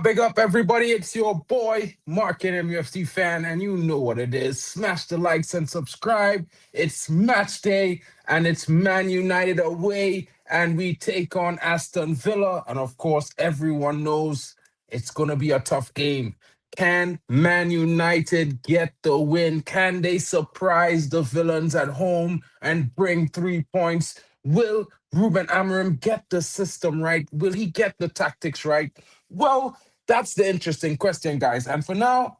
Big up, everybody. It's your boy, MarkN MUFC fan, and you know what it is. Smash the likes and subscribe. It's match day, and it's Man United away, and we take on Aston Villa. And of course, everyone knows it's going to be a tough game. Can Man United get the win? Can they surprise the villains at home and bring 3 points? Will Ruben Amorim get the system right? Will he get the tactics right? Well, that's the interesting question, guys. And for now,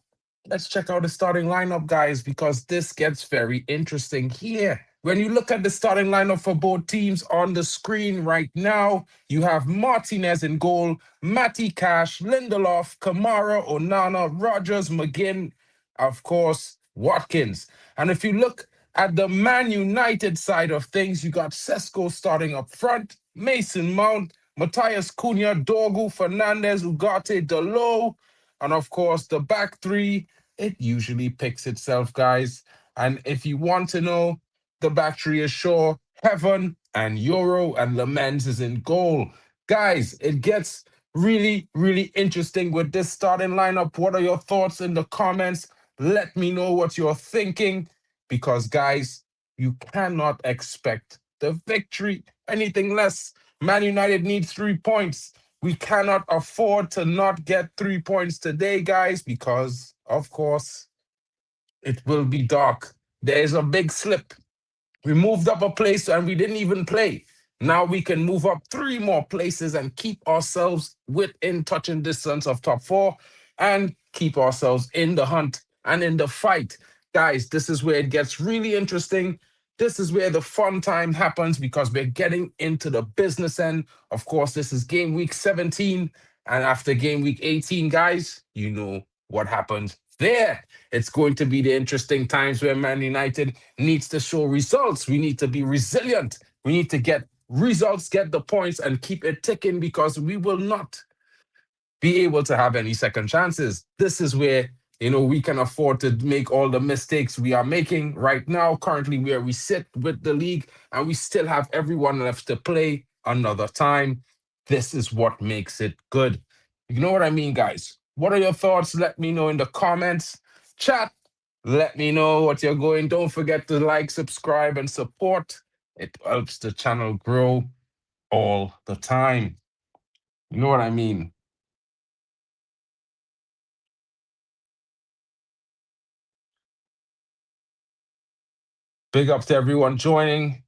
let's check out the starting lineup, guys, because this gets very interesting here. When you look at the starting lineup for both teams on the screen right now, you have Martinez in goal, Matty Cash, Lindelof, Kamara, Onana, Rogers, McGinn, of course, Watkins. And if you look at the Man United side of things, you got Sesko starting up front, Mason Mount, Matthias Cunha, Dorgu, Fernandez, Ugarte, Delo, and of course the back three. It usually picks itself, guys. And if you want to know, the back three is Shaw, Heaven, and Euro, and Lamens is in goal. Guys, it gets really, really interesting with this starting lineup. What are your thoughts in the comments? Let me know what you're thinking, because, guys, you cannot expect the victory anything less. Man United needs 3 points. We cannot afford to not get 3 points today, guys, because, of course, it will be dark. There is a big slip. We moved up a place and we didn't even play. Now we can move up 3 more places and keep ourselves within touching distance of top 4 and keep ourselves in the hunt and in the fight. Guys, this is where it gets really interesting. This is where the fun time happens because we're getting into the business end. Of course, this is game week 17. And after game week 18, guys, you know what happens there. It's going to be the interesting times where Man United needs to show results. We need to be resilient. We need to get results, get the points, and keep it ticking because we will not be able to have any second chances. This is where we can afford to make all the mistakes we are making right now, currently where we sit with the league, and we still have everyone left to play another time. This is what makes it good. You know what I mean, guys? What are your thoughts? Let me know in the comments. Chat, let me know what you're going. Don't forget to like, subscribe, and support. It helps the channel grow all the time. You know what I mean? Big up to everyone joining.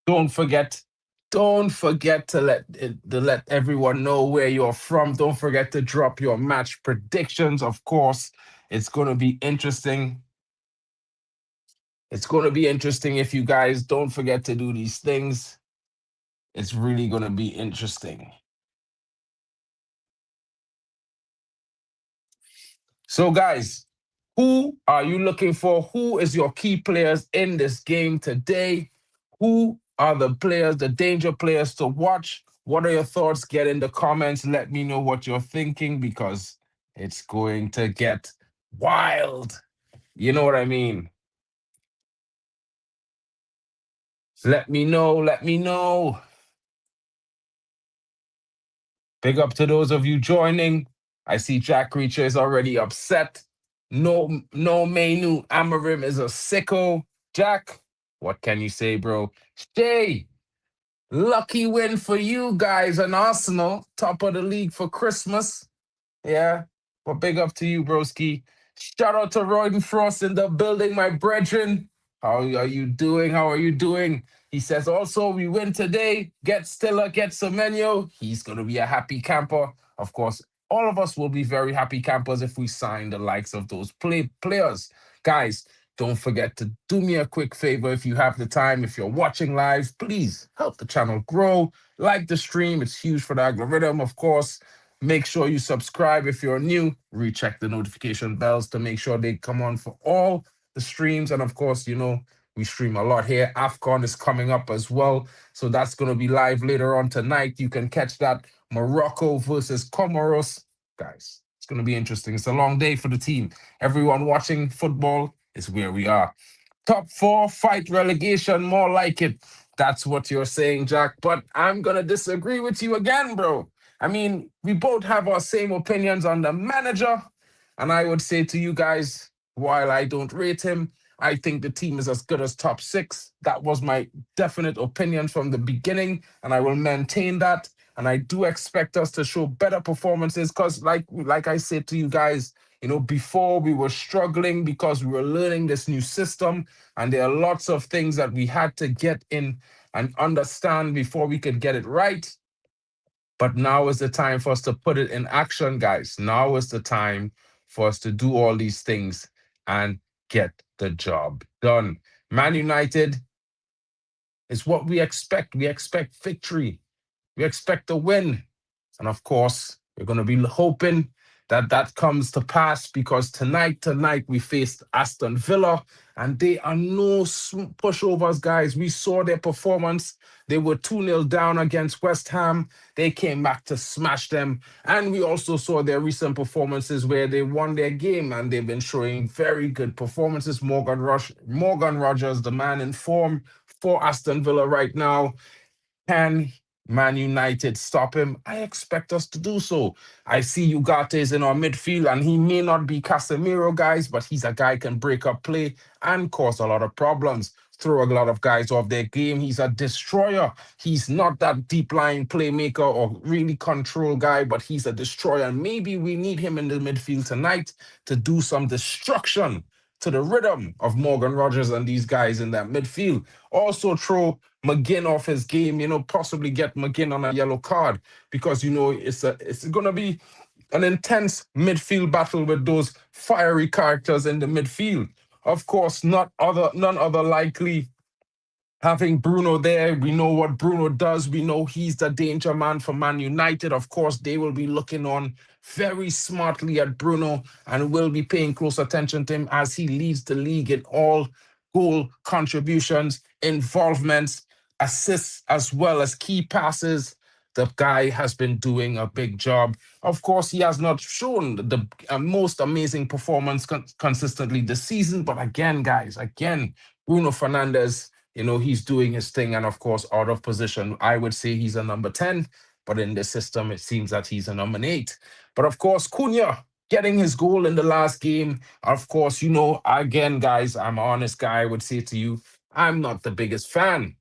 Don't forget to let everyone know where you're from. Don't forget to drop your match predictions. Of course, it's going to be interesting. It's going to be interesting if you guys don't forget to do these things. It's really going to be interesting. So, guys, who are you looking for? Who is your key players in this game today? Who are the players, the danger players to watch? What are your thoughts? Get in the comments. Let me know what you're thinking because it's going to get wild. You know what I mean? Let me know. Let me know. Big up to those of you joining. I see Jack Reacher is already upset. No Menu Amarim is a sicko. Jack, what can you say, bro? Shay, lucky win for you guys and Arsenal, top of the league for Christmas. Yeah, but big up to you, broski. Shout out to Royden Frost in the building, my brethren. How are you doing? How are you doing? He says also, we win today. Get Stiller, get Semenyo. He's going to be a happy camper. Of course, all of us will be very happy campers if we sign the likes of those players. Guys, don't forget to do me a quick favor if you have the time. If you're watching live, please help the channel grow. Like the stream. It's huge for the algorithm, of course. Make sure you subscribe if you're new. Recheck the notification bells to make sure they come on for all the streams. And of course, we stream a lot here. AFCON is coming up as well. So that's going to be live later on tonight. You can catch that. Morocco versus Comoros. Guys, it's going to be interesting. It's a long day for the team. Everyone watching football is where we are. Top 4, fight relegation, more like it. That's what you're saying, Jack. But I'm going to disagree with you again, bro. I mean, we both have our same opinions on the manager. And I would say to you guys, while I don't rate him, I think the team is as good as top six. That was my definite opinion from the beginning, and I will maintain that. And I do expect us to show better performances because, like I said to you guys, before we were struggling because we were learning this new system, and there are lots of things that we had to get in and understand before we could get it right. But now is the time for us to put it in action, guys. Now is the time for us to do all these things and get the job done. Man United is what we expect. We expect victory. We expect a win. And of course, we're going to be hoping that that comes to pass because tonight we faced Aston Villa and they are no pushovers, guys. We saw their performance. They were 2-0 down against West Ham. They came back to smash them. And we also saw their recent performances where they won their game and they've been showing very good performances. Morgan Rogers, the man in form for Aston Villa right now. Can Man United stop him? I expect us to do so. I see Ugarte is in our midfield, and he may not be Casemiro, guys, but he's a guy who can break up play and cause a lot of problems, throw a lot of guys off their game. He's a destroyer. He's not that deep line playmaker or really control guy, but he's a destroyer. And maybe we need him in the midfield tonight to do some destruction to the rhythm of Morgan Rogers and these guys in that midfield. Also throw McGinn off his game, possibly get McGinn on a yellow card because, it's going to be an intense midfield battle with those fiery characters in the midfield. Of course, none other likely having Bruno there. We know what Bruno does. We know he's the danger man for Man United. Of course, they will be looking on very smartly at Bruno and will be paying close attention to him as he leads the league in all goal contributions, involvements, assists, as well as key passes. The guy has been doing a big job. Of course, he has not shown the most amazing performance consistently this season. But again, guys, Bruno Fernandes, he's doing his thing. And of course, out of position, I would say he's a number 10. But in the system, it seems that he's a number 8. But of course, Cunha getting his goal in the last game. Of course, again, guys, I'm an honest guy. I would say to you, I'm not the biggest fan.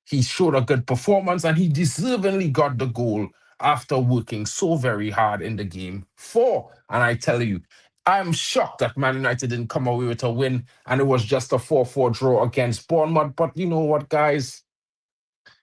He showed a good performance and he deservingly got the goal after working so very hard in the game 4. And I tell you, I'm shocked that Man United didn't come away with a win and it was just a 4-4 draw against Bournemouth. But you know what, guys?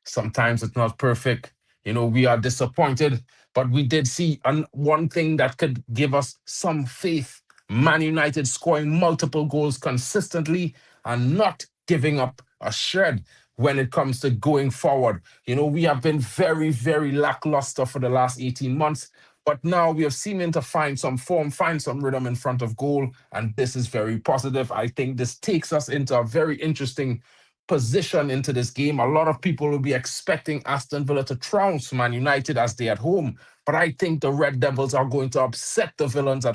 Sometimes it's not perfect. We are disappointed, but we did see one thing that could give us some faith. Man United scoring multiple goals consistently and not giving up a shred when it comes to going forward. We have been very, very lackluster for the last 18 months, but now we are seeming to find some form, find some rhythm in front of goal, and this is very positive. I think this takes us into a very interesting position into this game. A lot of people will be expecting Aston Villa to trounce Man United as they at home, but I think the Red Devils are going to upset the Villains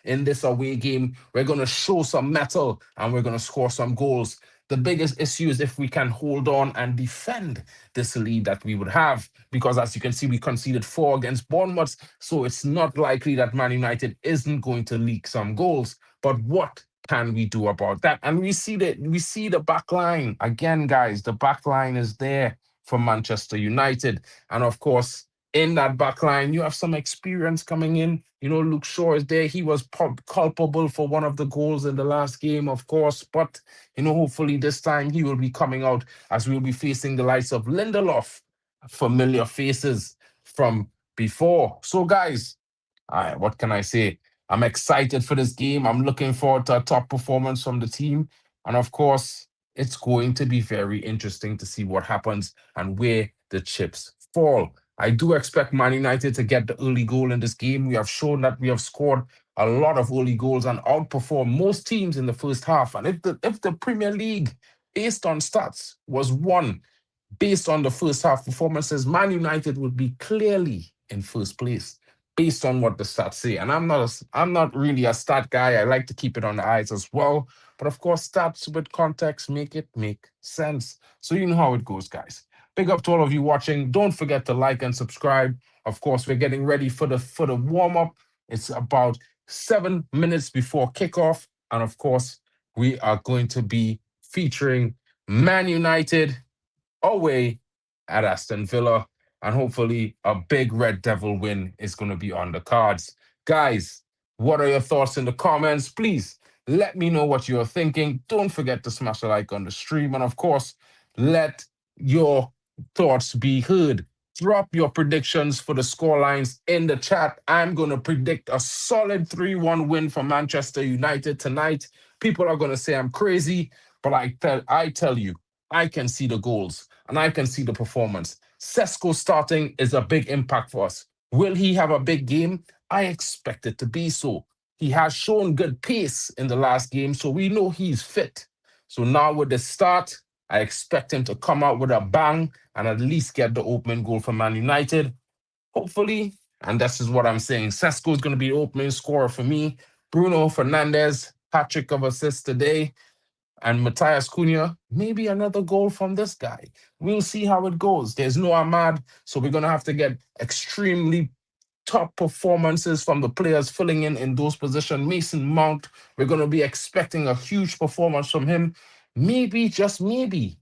in this away game. We're going to show some mettle and we're going to score some goals. The biggest issue is if we can hold on and defend this lead that we would have, because as you can see, we conceded 4 against Bournemouth, so it's not likely that Man United isn't going to leak some goals. But what can we do about that? And we see the back line again, guys. The back line is there for Manchester United, and of course, in that back line, you have some experience coming in. Luke Shaw is there. He was culpable for one of the goals in the last game, of course, but hopefully this time he will be coming out as we'll be facing the likes of Lindelof, familiar faces from before. So, guys, what can I say? I'm excited for this game. I'm looking forward to a top performance from the team. And of course, it's going to be very interesting to see what happens and where the chips fall. I do expect Man United to get the early goal in this game. We have shown that we have scored a lot of early goals and outperformed most teams in the first half. And if the Premier League, based on stats, was won based on the first half performances, Man United would be clearly in first place. based on what the stats say. And I'm not really a stat guy. I like to keep it on the eyes as well. But of course, stats with context make it make sense. So you know how it goes, guys. Big up to all of you watching. Don't forget to like and subscribe. Of course, we're getting ready for the warm up. It's about 7 minutes before kickoff, and of course, we are going to be featuring Man United away at Aston Villa, and hopefully a big Red Devil win is going to be on the cards. Guys, what are your thoughts in the comments? Please let me know what you're thinking. Don't forget to smash a like on the stream, and of course, let your thoughts be heard. Drop your predictions for the score lines in the chat. I'm going to predict a solid 3-1 win for Manchester United tonight. People are going to say I'm crazy, but I tell you, I can see the goals and I can see the performance. Sesko starting is a big impact for us. Will he have a big game? I expect it to be so. He has shown good pace in the last game, so we know he's fit. So now with the start, I expect him to come out with a bang and at least get the opening goal for Man United. Hopefully, and this is what I'm saying, Sesko is going to be the opening scorer for me. Bruno Fernandes, hat-trick of assists today, and Matthias Cunha, maybe another goal from this guy. We'll see how it goes. There's no Ahmad, so we're going to have to get extremely top performances from the players filling in those positions. Mason Mount, we're going to be expecting a huge performance from him. Maybe, just maybe,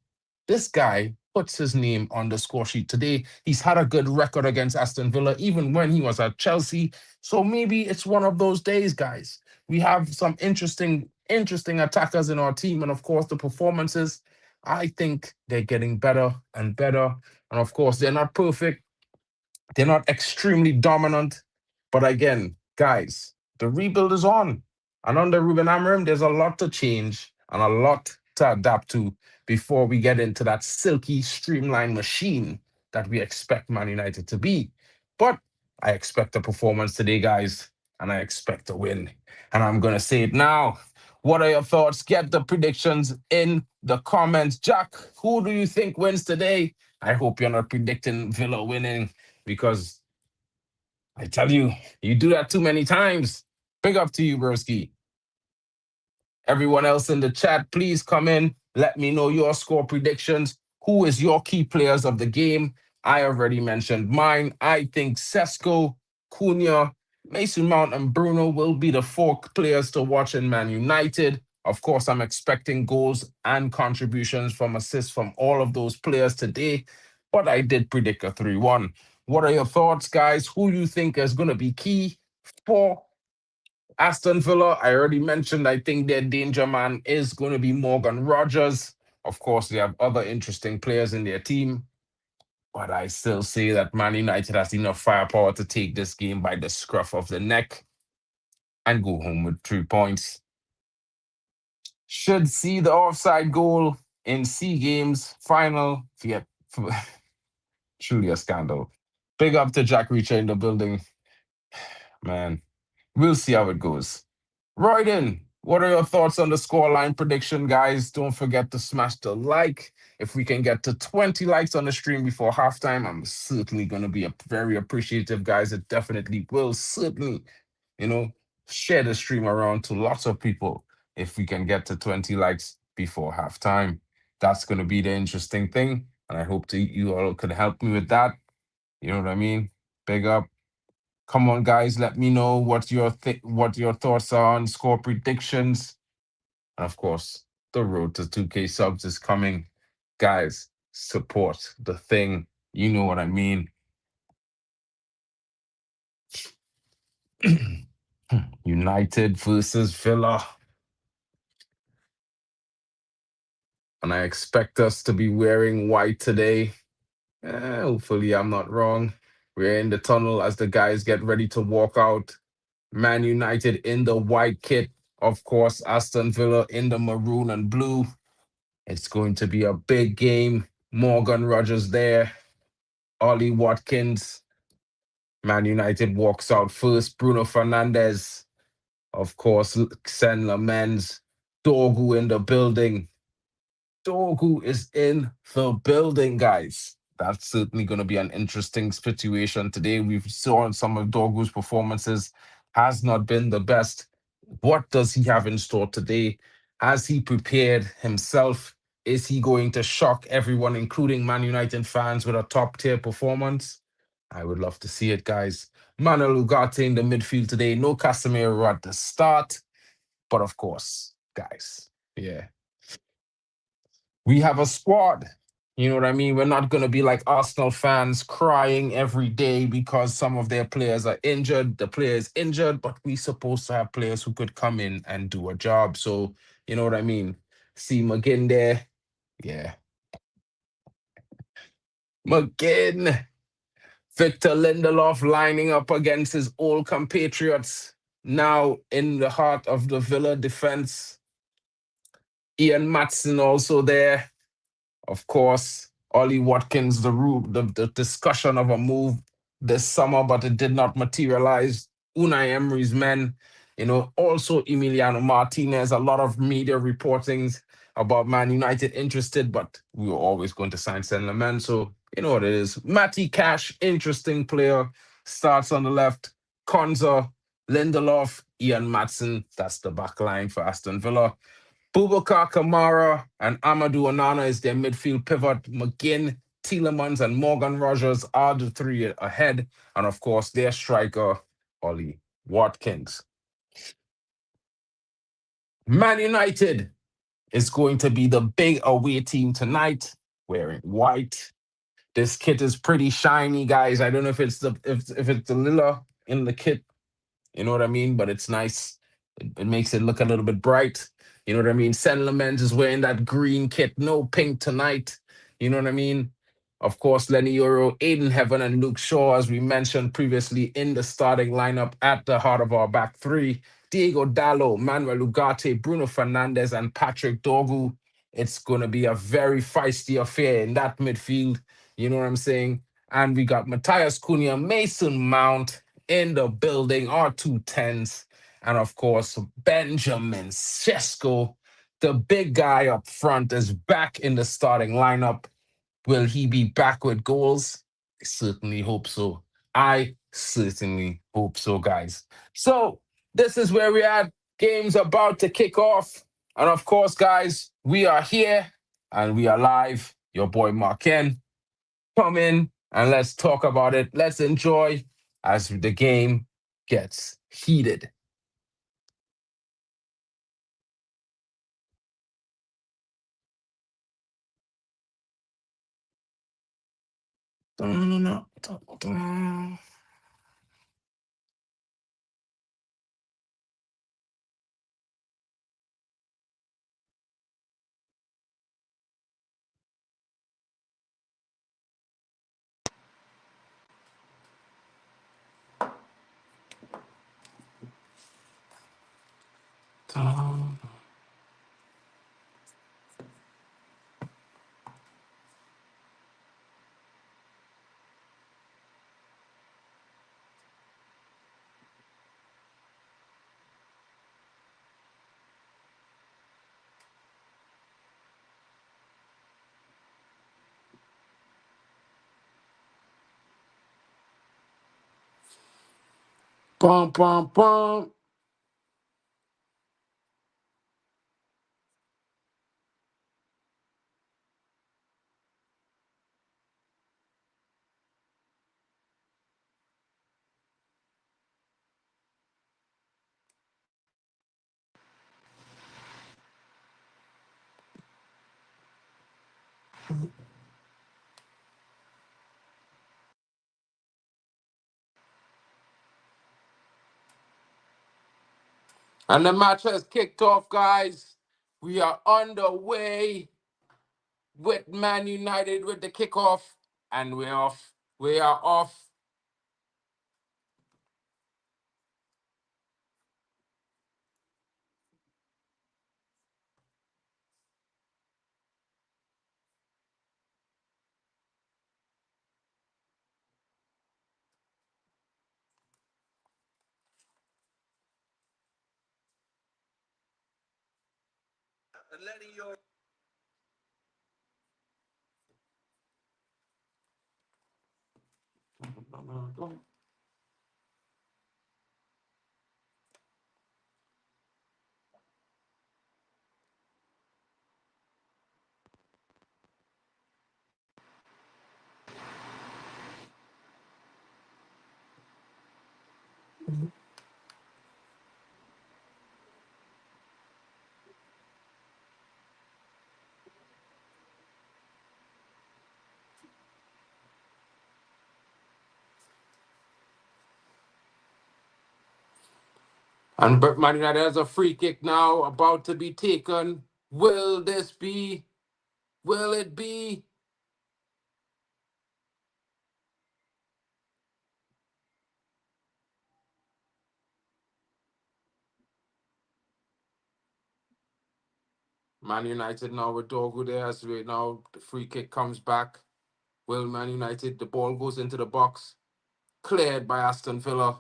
this guy puts his name on the score sheet today. He's had a good record against Aston Villa, even when he was at Chelsea. So maybe it's one of those days, guys. We have some interesting attackers in our team, and of course, the performances, I think they're getting better and better. And of course, they're not perfect. They're not extremely dominant. But again, guys, the rebuild is on. And under Ruben Amorim, there's a lot to change and a lot to adapt to before we get into that silky, streamlined machine that we expect Man United to be. But I expect a performance today, guys, and I expect a win. And I'm going to say it now. What are your thoughts? Get the predictions in the comments. Jack, who do you think wins today? I hope you're not predicting Villa winning, because I tell you, you do that too many times. Big up to you, Broski. Everyone else in the chat, please come in. Let me know your score predictions. Who is your key players of the game? I already mentioned mine. I think Sesko, Cunha, Mason Mount, and Bruno will be the four players to watch in Man United. Of course, I'm expecting goals and contributions from assists from all of those players today, but I did predict a 3-1. What are your thoughts, guys? Who you think is going to be key for Aston Villa? I already mentioned, I think their danger man is going to be Morgan Rogers. Of course, they have other interesting players in their team, but I still say that Man United has enough firepower to take this game by the scruff of the neck and go home with 3 points. Should see the offside goal in C Games final. Forget, truly a scandal. Big up to Jack Reacher in the building, man. We'll see how it goes. Royden, what are your thoughts on the scoreline prediction, guys? Don't forget to smash the like. If we can get to 20 likes on the stream before halftime, I'm certainly going to be very appreciative, guys. It definitely will certainly, you know, share the stream around to lots of people if we can get to 20 likes before halftime. That's going to be the interesting thing. And I hope you all could help me with that. You know what I mean? Big up. Come on, guys, let me know what your thoughts are on score predictions. And of course, the road to 2K subs is coming. Guys, support the thing. You know what I mean. United versus Villa. And I expect us to be wearing white today. Hopefully, I'm not wrong. We're in the tunnel as the guys get ready to walk out. Man United in the white kit. Of course, Aston Villa in the maroon and blue. It's going to be a big game. Morgan Rogers there. Ollie Watkins. Man United walks out first. Bruno Fernandes. Of course, Sen Lamens. Dorgu in the building. Dorgu is in the building, guys. That's certainly going to be an interesting situation today. We've saw some of Dorgu's performances has not been the best. What does he have in store today? Has he prepared himself? Is he going to shock everyone, including Man United fans, with a top tier performance? I would love to see it, guys. Manuel Ugarte in the midfield today. No Casemiro at the start. But of course, guys, yeah, we have a squad. You know what I mean? We're not going to be like Arsenal fans crying every day because some of their players are injured. The player is injured, but we're supposed to have players who could come in and do a job. So, you know what I mean? See McGinn there. Yeah. McGinn. Victor Lindelof lining up against his old compatriots. Now in the heart of the Villa defense. Ian Matson also there. Of course, Ollie Watkins, the discussion of a move this summer, but it did not materialize. Unai Emery's men, also Emiliano Martinez, a lot of media reportings about Man United interested, but we were always going to sign Senleman. So, you know what it is. Matty Cash, interesting player, starts on the left. Konza, Lindelof, Ian Matson, that's the back line for Aston Villa. Boubacar Kamara and Amadou Onana is their midfield pivot. McGinn, Tielemans, and Morgan Rogers are the three ahead. And of course, their striker, Ollie Watkins. Man United is going to be the big away team tonight, wearing white. This kit is pretty shiny, guys. I don't know if it's the lila in the kit. You know what I mean? But it's nice. It makes it look a little bit bright. You know what I mean? Sen Lament is wearing that green kit, no pink tonight. You know what I mean? Of course, Lenny Euro, Aiden Heaven, and Luke Shaw, as we mentioned previously, in the starting lineup at the heart of our back three. Diego Dallo, Manuel Ugarte, Bruno Fernandes, and Patrick Dorgu. It's going to be a very feisty affair in that midfield. You know what I'm saying? And we got Matthias Cunha, Mason Mount in the building, our two tens. And of course, Benjamin Sesko, the big guy up front, is back in the starting lineup. Will he be back with goals? I certainly hope so. I certainly hope so, guys. So this is where we're at. Game's about to kick off. And of course, guys, we are here and we are live. Your boy MarkN. Come in and let's talk about it. Let's enjoy as the game gets heated. Bum, bum, bum. And the match has kicked off, guys. We are underway with Man United with the kickoff, and we're off. We are off. And Man United has a free kick now about to be taken. Will this be? Will it be? Man United now with Dogu there as right now the free kick comes back. Will Man United, the ball goes into the box. Cleared by Aston Villa.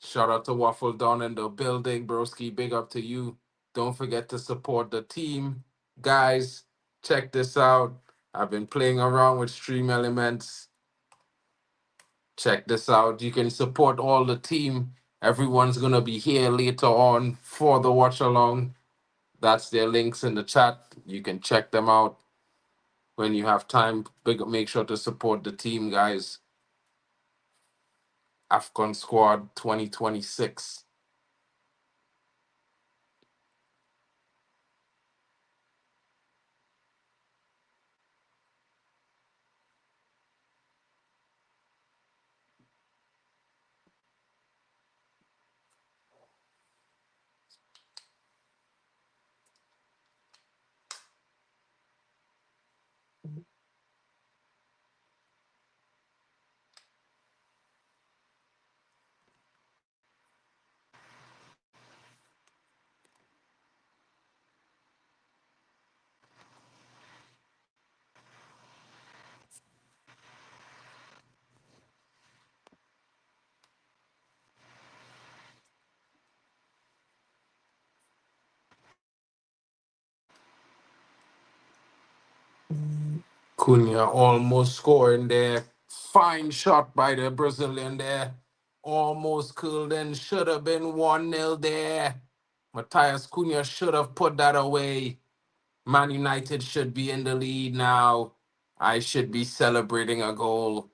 Shout out to Waffle down in the building, broski. Big up to you. Don't forget to support the team. Guys, check this out. I've been playing around with Stream Elements. Check this out. You can support all the team. Everyone's going to be here later on for the watch along. That's their links in the chat. You can check them out when you have time. Make sure to support the team, guys. AFCON Squad 2026. Cunha almost scoring there. Fine shot by the Brazilian there. Almost curled in. Should have been 1-0 there. Matthias Cunha should have put that away. Man United should be in the lead now. I should be celebrating a goal,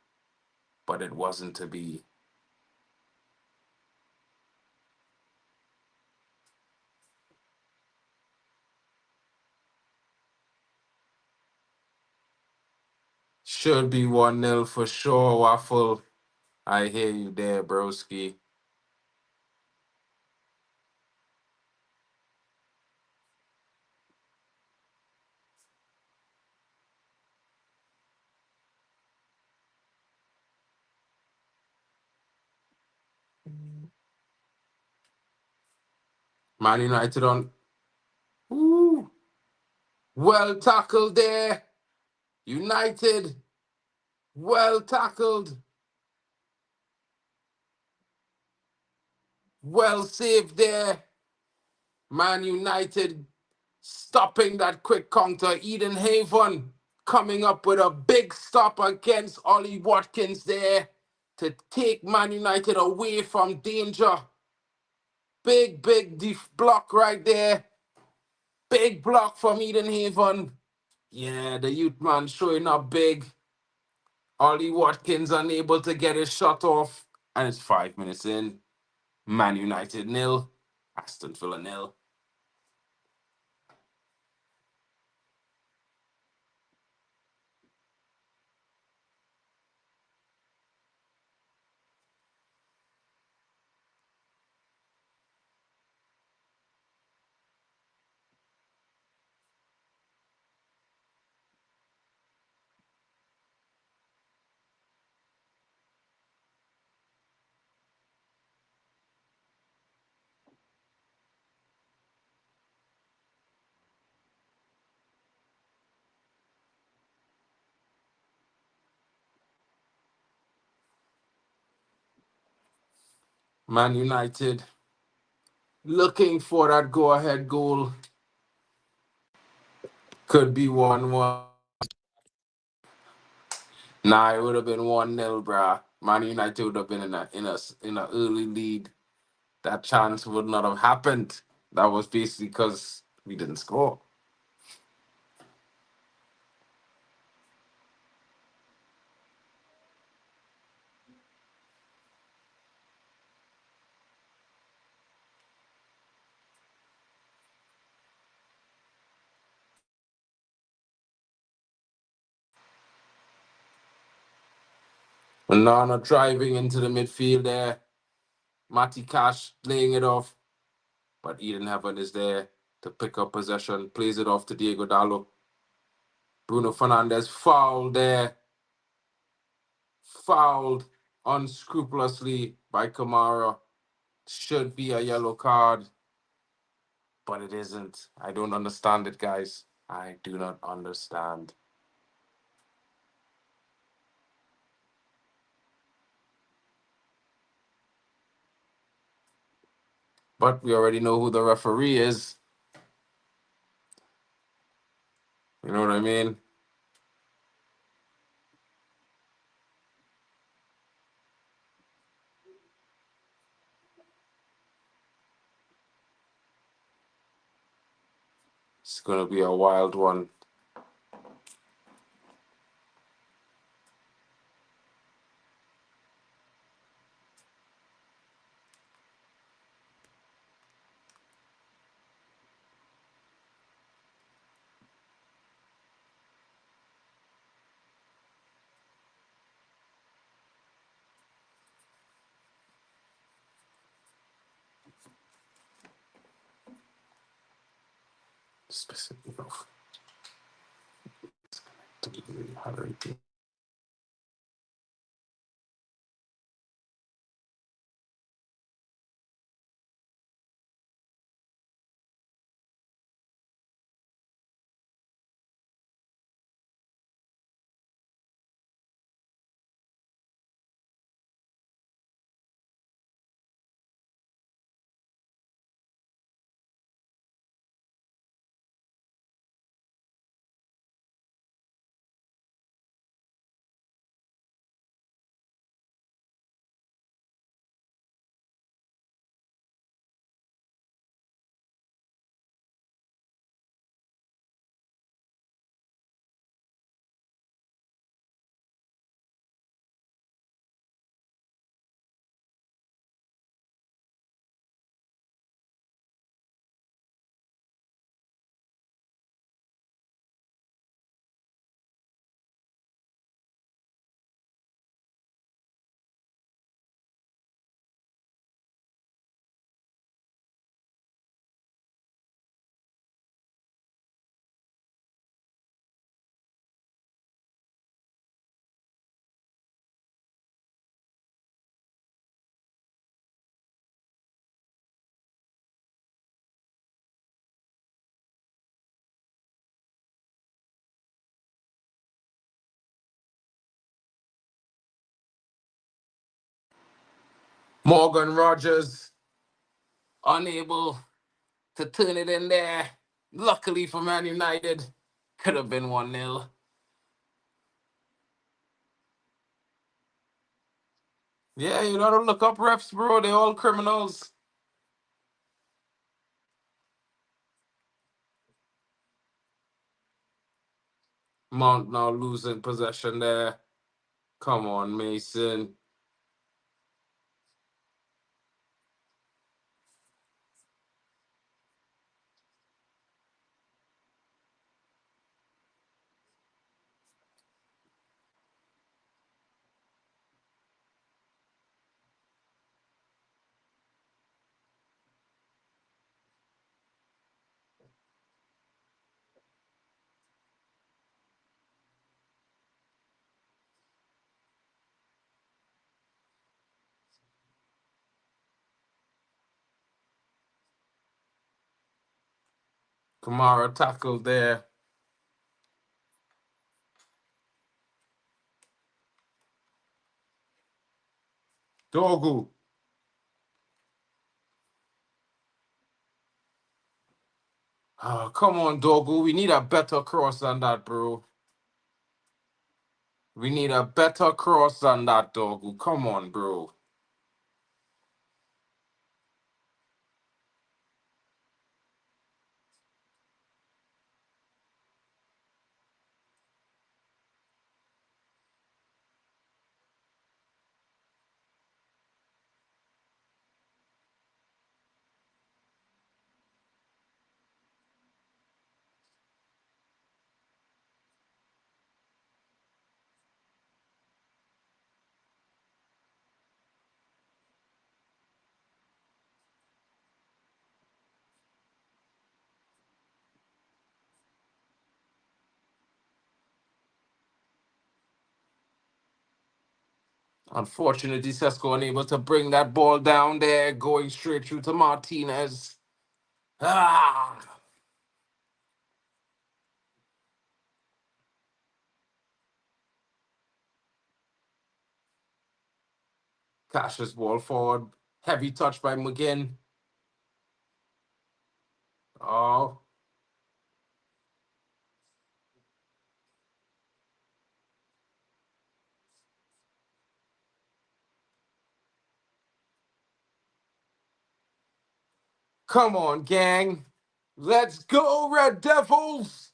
but it wasn't to be. Should be 1-0 for sure, Waffle. I hear you there, broski. Man United on. Ooh, well tackled there. United, well tackled. Well saved there. Man United stopping that quick counter. Eden Haven coming up with a big stop against Ollie Watkins there to take Man United away from danger. Big block right there. Big block from Eden Haven. Yeah, the youth man showing up big. Ollie Watkins unable to get his shot off. And it's 5 minutes in. Man United nil. Aston Villa nil. Man United looking for that go-ahead goal. Could be 1-1. Nah, it would have been 1-0, bruh. Man United would have been in a early lead. That chance would not have happened. That was basically because we didn't score. Nana driving into the midfield there. Matty Cash laying it off. But Eden Heaven is there to pick up possession. Plays it off to Diego Dallo. Bruno Fernandes fouled there. Fouled unscrupulously by Kamara. Should be a yellow card. But it isn't. I don't understand it, guys. I do not understand. But we already know who the referee is. You know what I mean? It's going to be a wild one. Specific enough. Morgan Rogers unable to turn it in there. Luckily for Man United, could have been 1-0. Yeah, you gotta look up refs, bro. They're all criminals. Mount now losing possession there. Come on, Mason. Kamara tackled there. Dogu. Oh, come on, Dogu. We need a better cross than that, bro. We need a better cross than that, dog. Come on, bro. Unfortunately, Sesko unable to bring that ball down there, going straight through to Martinez. Ah! Cash's ball forward. Heavy touch by McGinn. Oh, come on, gang. Let's go, Red Devils.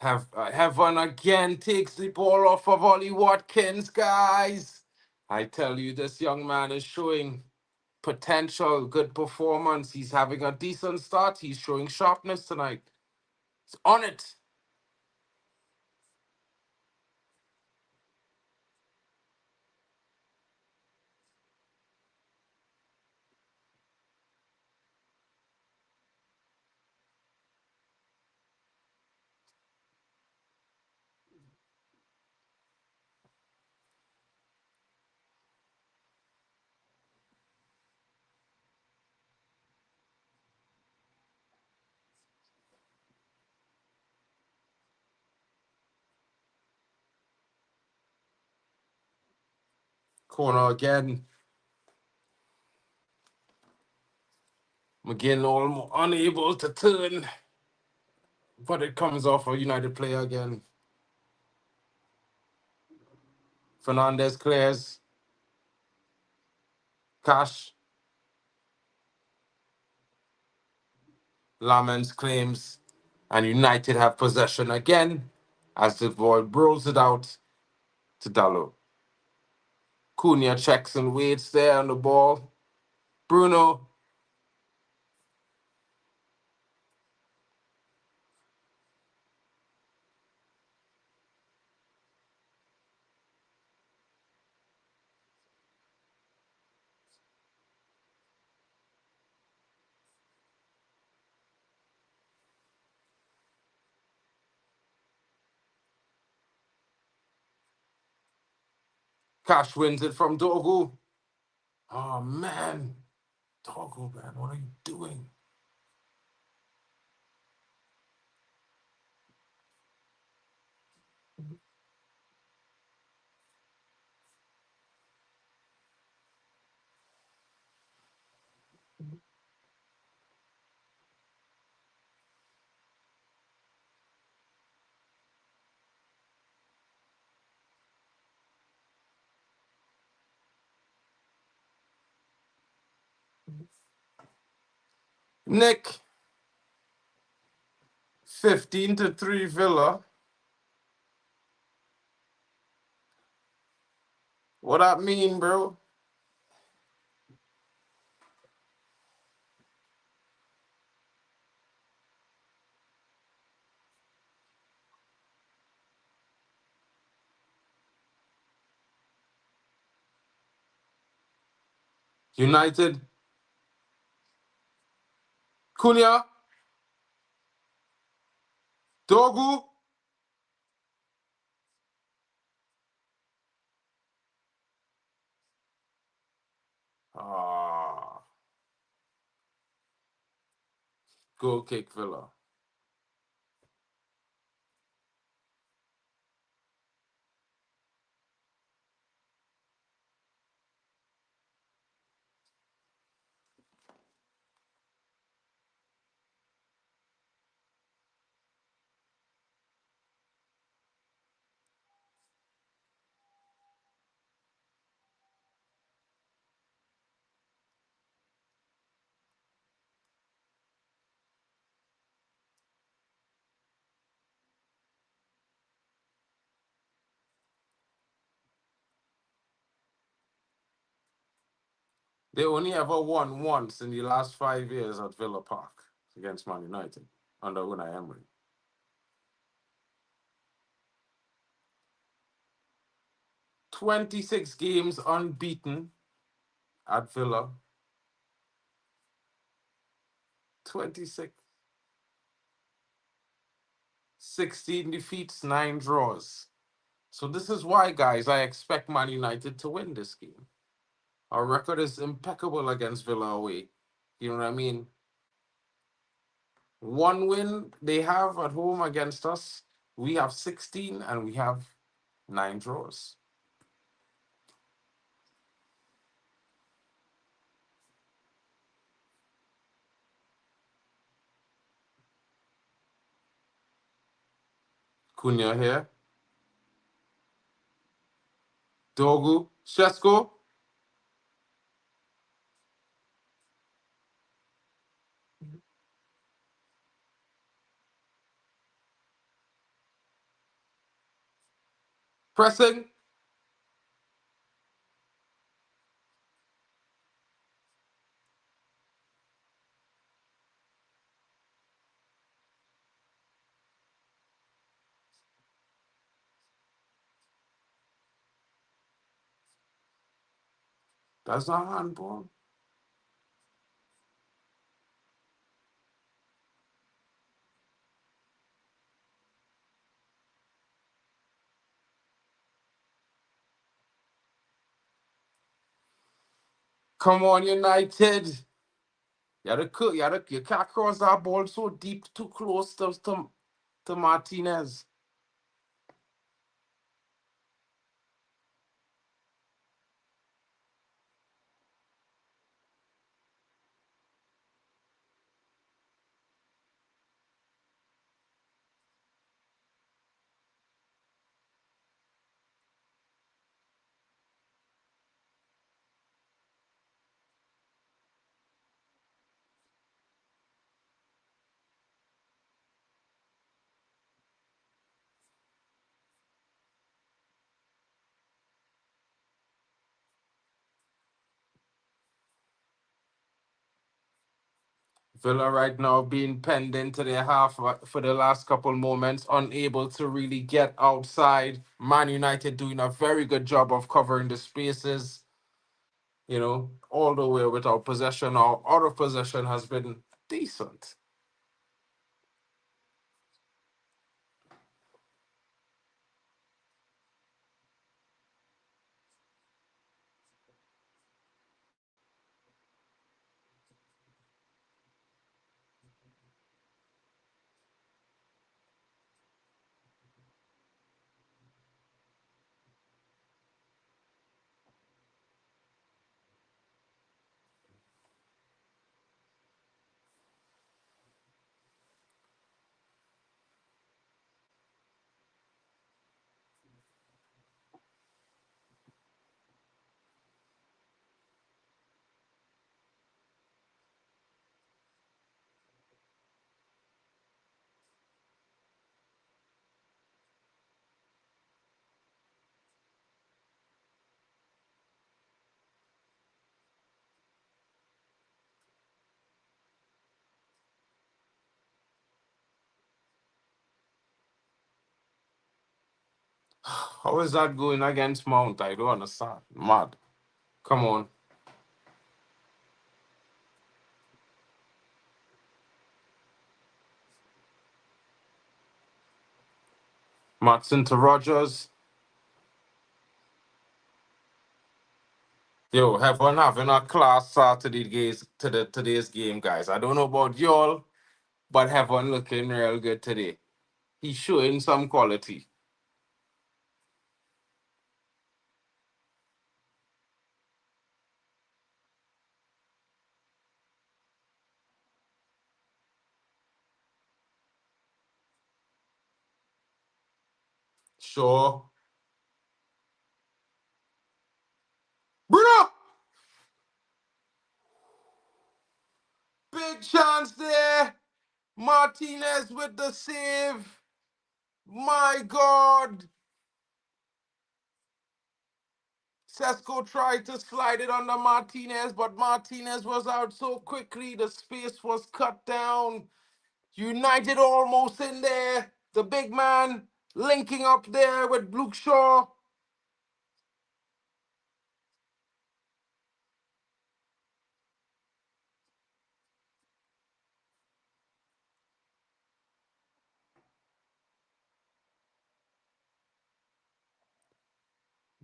Heaven again takes the ball off of Ollie Watkins, guys. I tell you, this young man is showing potential, good performance. He's having a decent start. He's showing sharpness tonight. He's on it. Corner again. McGinn almost unable to turn, but it comes off a United player again. Fernandez clears. Cash. Lamens claims. And United have possession again as the ball rolls it out to Dallo. Cunha checks and waits there on the ball. Bruno. Cash wins it from Dogu. Oh, man. Dogu, man, what are you doing? Nick, 15-3 Villa. What that mean, bro? United. Cunha. Dogu. Ah, goal kick Villa. They only ever won once in the last 5 years at Villa Park against Man United under Unai Emery. 26 games unbeaten at Villa. 26. 16 defeats, 9 draws. So this is why, guys, I expect Man United to win this game. Our record is impeccable against Villa away. You know what I mean? One win they have at home against us. We have 16 and we have 9 draws. Cunha here. Dogu. Shesko. Pressing. That's not handball. Come on, United. You can't cross that ball so deep, too close to Martinez. Villa right now being penned into their half for the last couple moments, unable to really get outside. Man United doing a very good job of covering the spaces, all the way without possession. Our out of possession has been decent. How is that going against Mount? I don't understand. Mad. Come on. Matson to Rogers. Yo, have fun having a class Saturday games to today's game, guys. I don't know about y'all, but Heaven looking real good today. He's showing some quality. Sure. Bruno! Big chance there. Martinez with the save. My God. Sesko tried to slide it under Martinez, but Martinez was out so quickly, the space was cut down. United almost in there. The big man linking up there with Luke Shaw.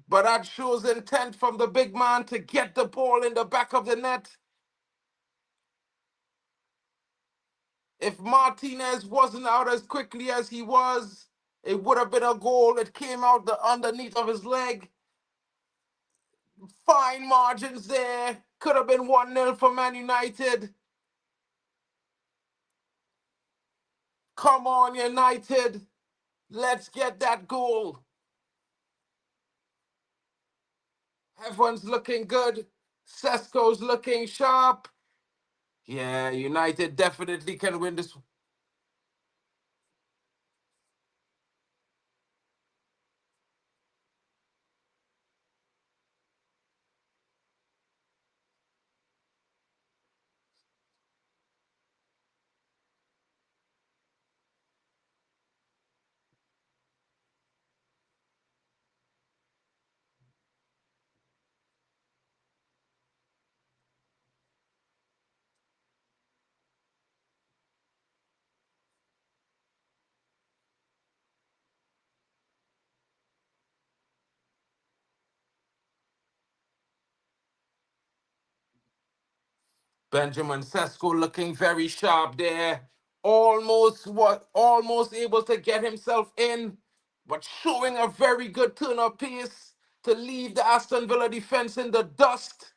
But that shows intent from the big man to get the ball in the back of the net. If Martinez wasn't out as quickly as he was, it would have been a goal. It came out the underneath of his leg. Fine margins there. Could have been 1-0 for Man United. Come on, United. Let's get that goal. Everyone's looking good. Sesko's looking sharp. Yeah, United definitely can win this. Benjamin Sesko looking very sharp there. Almost able to get himself in, but showing a very good turn of pace to leave the Aston Villa defense in the dust.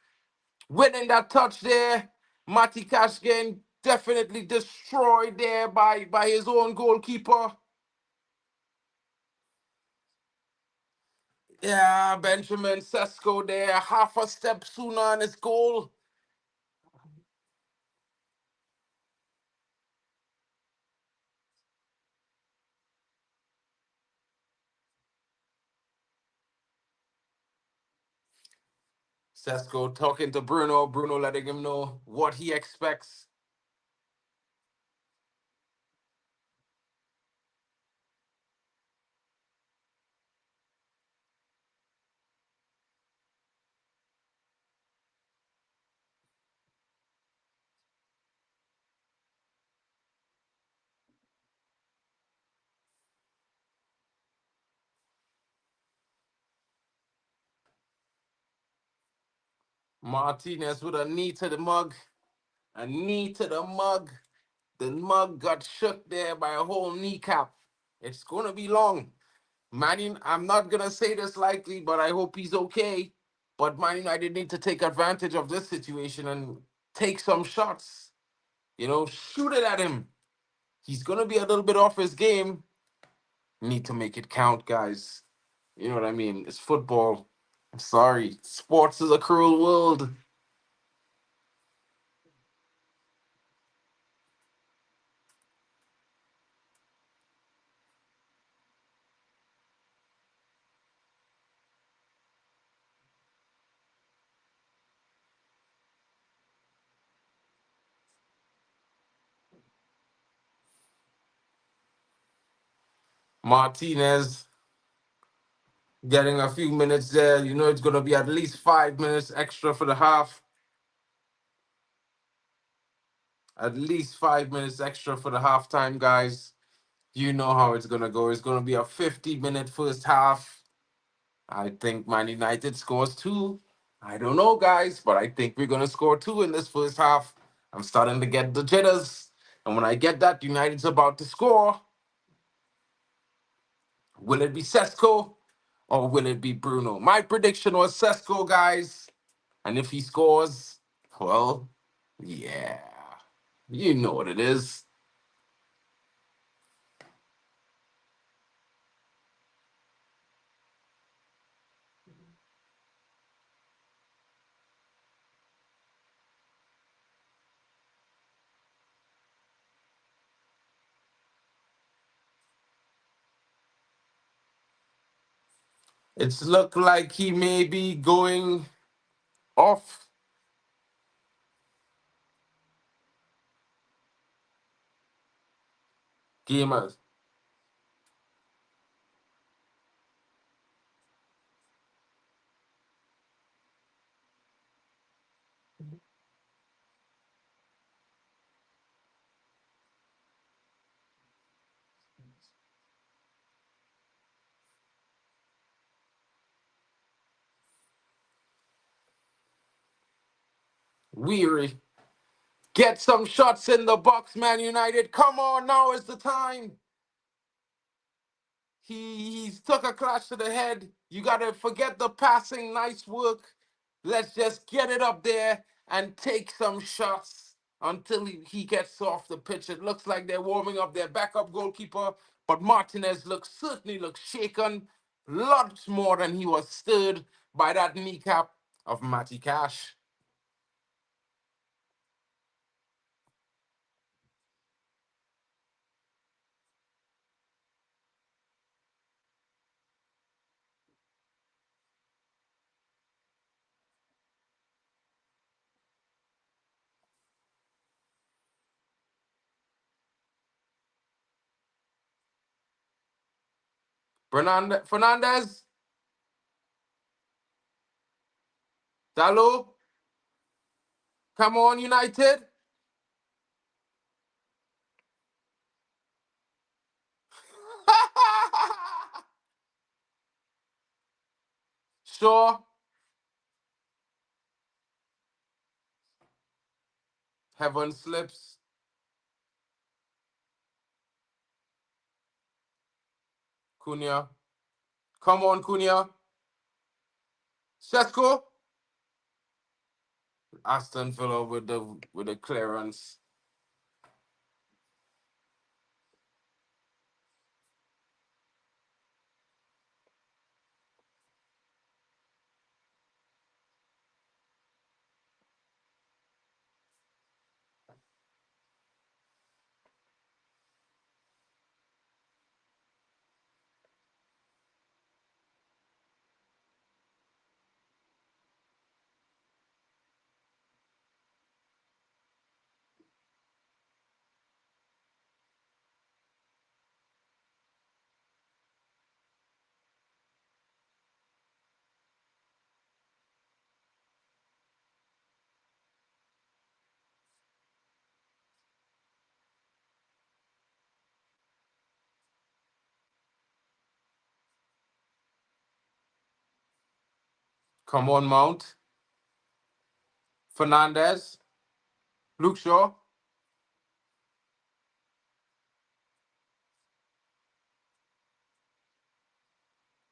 Winning that touch there. Mati Kashkin definitely destroyed there by his own goalkeeper. Yeah, Benjamin Sesko there, half a step sooner on his goal. Sesko talking to Bruno, Bruno letting him know what he expects. Martinez with a knee to the mug, a knee to the mug. The mug got shook there by a whole kneecap. It's going to be long. I'm not going to say this likely, but I hope he's okay. But Man United need to take advantage of this situation and take some shots. Shoot it at him. He's going to be a little bit off his game. Need to make it count, guys. You know what I mean? It's football. I'm sorry. Sports is a cruel world. Martinez getting a few minutes there. It's going to be at least 5 minutes extra for the half. At least 5 minutes extra for the halftime, guys. You know how it's going to go. It's going to be a 50-minute first half. I think Man United scores two. I don't know, guys, but I think we're going to score two in this first half. I'm starting to get the jitters. And when I get that, United's about to score. Will it be Sesko or will it be Bruno? My prediction was Sesko, guys. And if he scores, well, yeah, you know what it is. It's look like he may be going off. Gamers. Weary. Get some shots in the box, Man United. Come on, now is the time. He's took a clash to the head. You gotta forget the passing. Nice work. Let's just get it up there and take some shots until he gets off the pitch. It looks like they're warming up their backup goalkeeper, but Martinez certainly looks shaken, lots more than he was stirred by that kneecap of Matty Cash. Fernandez, Dalo, come on, United. Sure. Heaven slips. Cunha. Come on, Cunha. Sesko. Aston Villa with the clearance. Come on, Mount. Fernandez. Luke Shaw.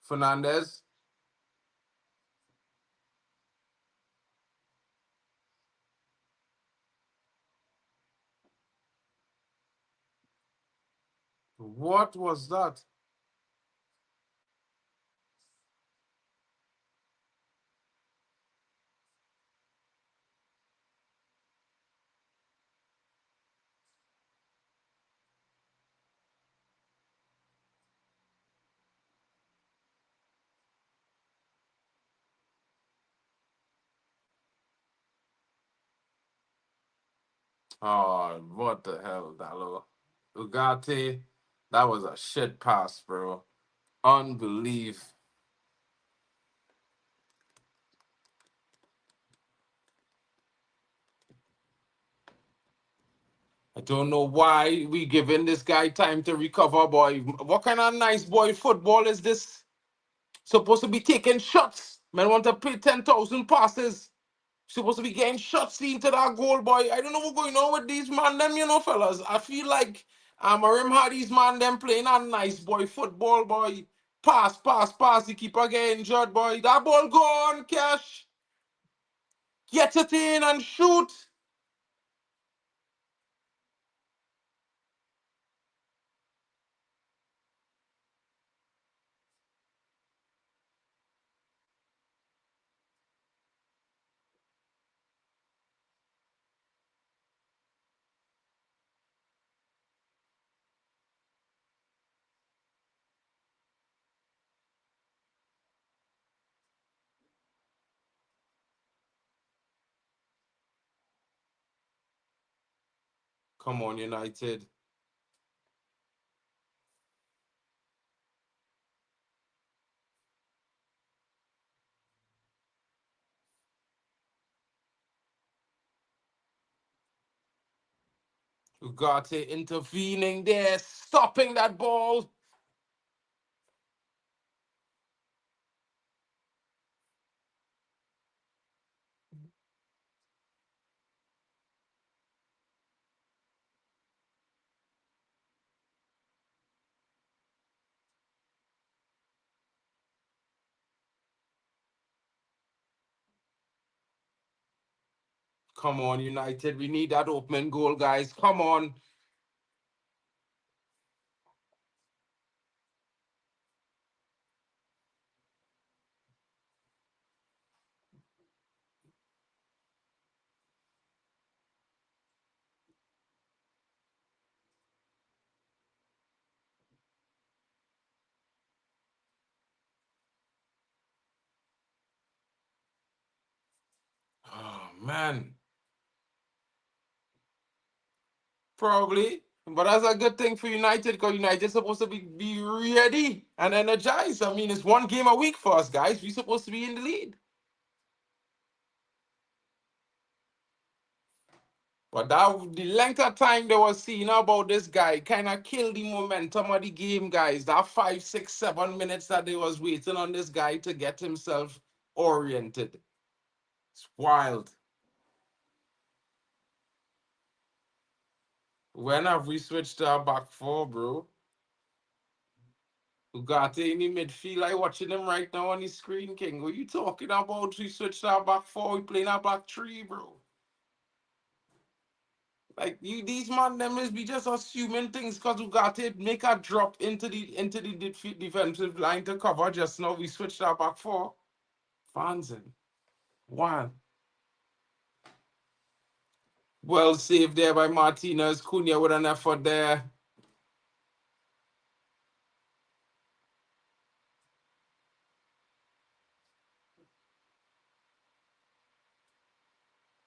Fernandez. What was that? Oh, what the hell, Dalo? Ugarte. That was a shit pass, bro. Unbelief. I don't know why we giving this guy time to recover, boy. What kind of nice boy football is this? Supposed to be taking shots. Man want to play 10,000 passes. Supposed to be getting shots into that goal, boy. I don't know what's going on with these man them, fellas. I feel like Amarim had these man them playing a nice boy football, boy. Pass, pass, pass. The keeper get injured, boy. That ball go on, Cash. Get it in and shoot. Come on, United. Ugarte intervening there, stopping that ball. Come on, United. We need that opening goal, guys. Come on. Oh, man. Probably. But that's a good thing for United because United's supposed to be ready and energized. I mean, it's one game a week for us, guys. We're supposed to be in the lead. But that the length of time they were seeing about this guy kind of killed the momentum of the game, guys. That 5, 6, 7 minutes that they was waiting on this guy to get himself oriented. It's wild. When have we switched to our back four, bro? Ugarte in the midfield. I watching him right now on the screen, King. What you talking about? We switched our back four. We playing our back three, bro. Like you, these man them is be just assuming things because Ugarte make a drop into the defensive line to cover. Just now we switched our back four. Fanzen. One. Well saved there by Martinez. Cunha with an effort there.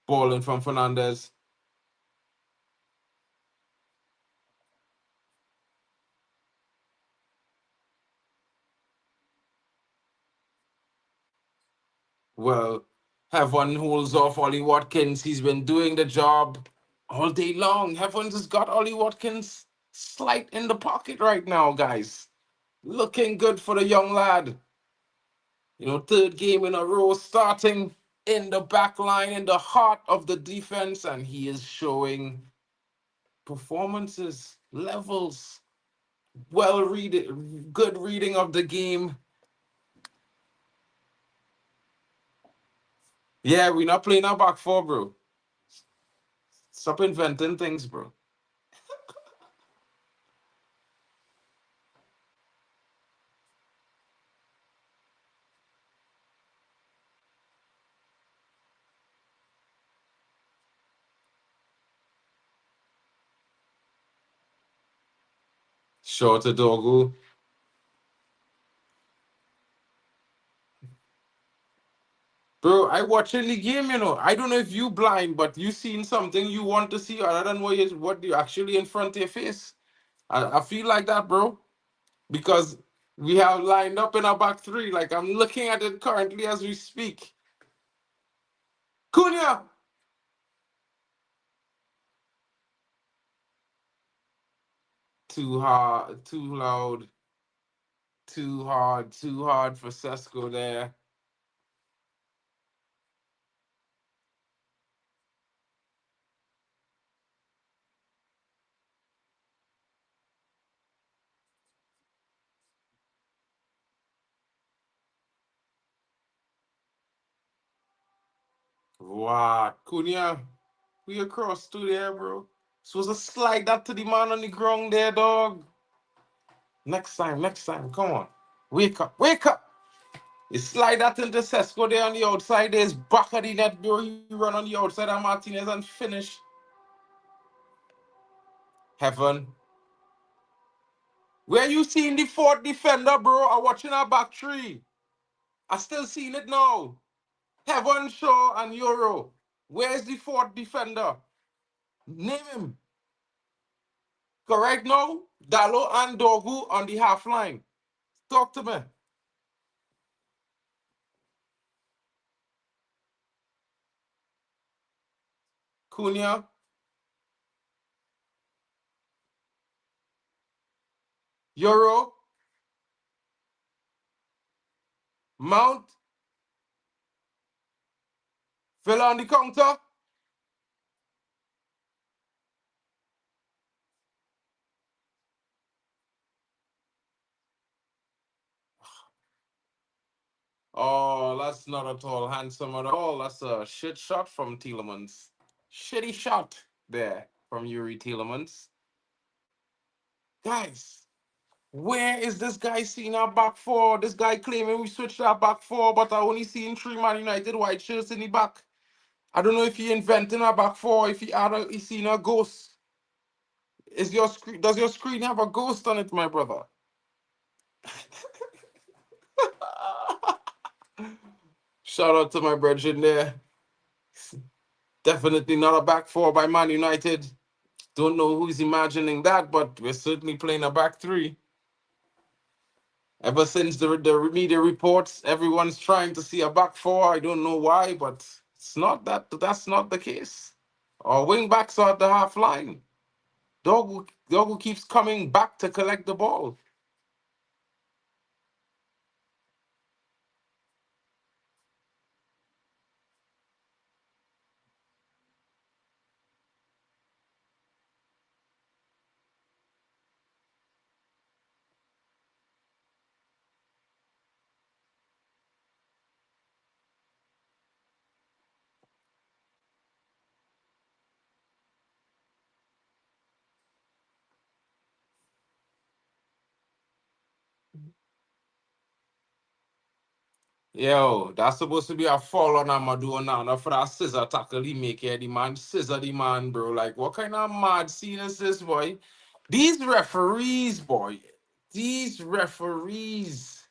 Balling from Fernandez. Well, Heaven holds off Ollie Watkins. He's been doing the job all day long. Heavens has got Ollie Watkins slight in the pocket right now, guys. Looking good for the young lad. You know, third game in a row, starting in the back line, in the heart of the defense, and he is showing performances, levels, well read, good reading of the game. Yeah, we're not playing our back four, bro. Stop inventing things, bro. Shorter doggo. Bro, I watching the game, you know. I don't know if you blind, but you seen something you want to see other than what you actually in front of your face. I feel like that, bro. Because we have lined up in our back three. Like I'm looking at it currently as we speak. Cunha! Too hard, too loud, too hard for Sesko there. What? Cunha, we across to there, bro. Supposed to slide that to the man on the ground there, dog. Next time, come on. Wake up, wake up. You slide that into Sesko there on the outside. There's back of the net, bro. You run on the outside of Martinez and finish. Heaven. Where you seeing the fourth defender, bro? I'm watching our back three. I still seeing it now. Heaven, Shaw, and Euro. Where's the fourth defender? Name him. Correct now? Dalo and Dogu on the half line. Talk to me. Cunha, Euro, Mount, Villa on the counter. Oh, that's not at all handsome at all. That's a shit shot from Tielemans. Shitty shot there from Yuri Tielemans. Guys, where is this guy seeing our back four? This guy claiming we switched our back four, but I only seen 3 Man United white shirts in the back. I don't know if he inventing a back four, if he seen a ghost. Is your screen does your screen have a ghost on it, my brother? Shout out to my brethren there. Definitely not a back four by Man United. Don't know who's imagining that, but we're certainly playing a back three. Ever since the media reports, everyone's trying to see a back four. I don't know why, but it's not that. That's not the case. Our wing backs are at the half line. Dogu keeps coming back to collect the ball. Yo, that's supposed to be a fall on Amadou now for that scissor tackle he make here. The man scissor the man, bro. Like, what kind of mad scene is this, boy? These referees, boy. These referees.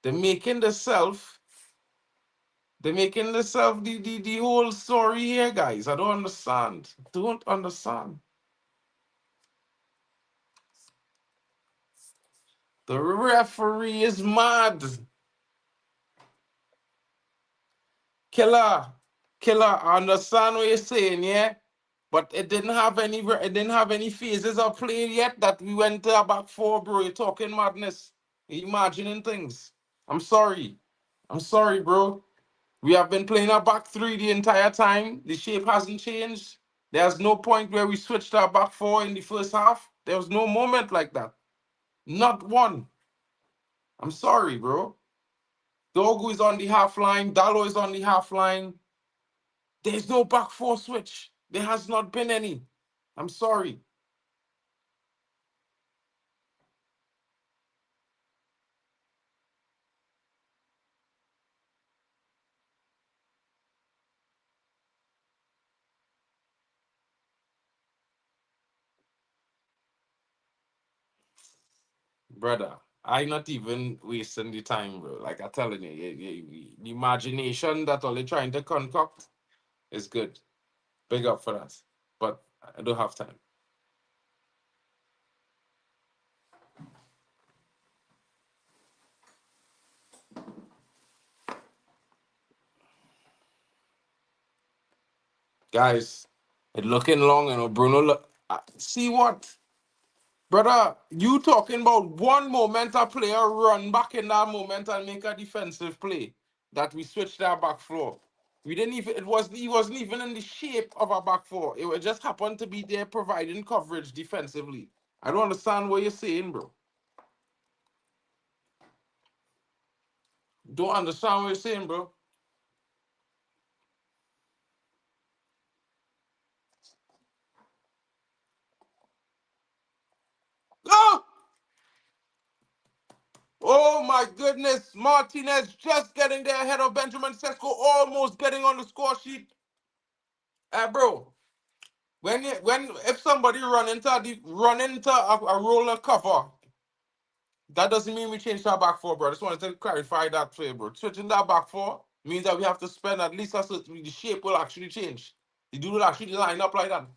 They're making the self. They're making the self the whole story here, guys. I don't understand. Don't understand. The referee is mad. Killer, killer. I understand what you're saying, yeah. But it didn't have any phases of play yet that we went to a back four, bro. You're talking madness. You're imagining things. I'm sorry. I'm sorry, bro. We have been playing a back three the entire time. The shape hasn't changed. There's no point where we switched our back four in the first half. There was no moment like that. Not one. I'm sorry, bro. Dogu is on the half line. Dalo is on the half line. There's no back four switch. There has not been any. I'm sorry. Brother, I not even wasting the time, bro. Like I'm telling you, the imagination that all they're trying to concoct is good. Big up for that. But I don't have time. Guys, it looking long, Bruno. See what? Brother, you talking about one moment a player run back in that moment and make a defensive play that we switched our back four. We didn't even he wasn't even in the shape of a back four. It just happened to be there providing coverage defensively. I don't understand what you're saying, bro. Don't understand what you're saying, bro. Oh! Oh my goodness. Martinez just getting there ahead of Benjamin Sesko, almost getting on the score sheet. Bro, if somebody run into a roller cover, that doesn't mean we change our back four, bro. I just wanted to clarify that for you, bro. Switching that back four means that we have to spend at least the shape will actually change. The dude will actually line up like that.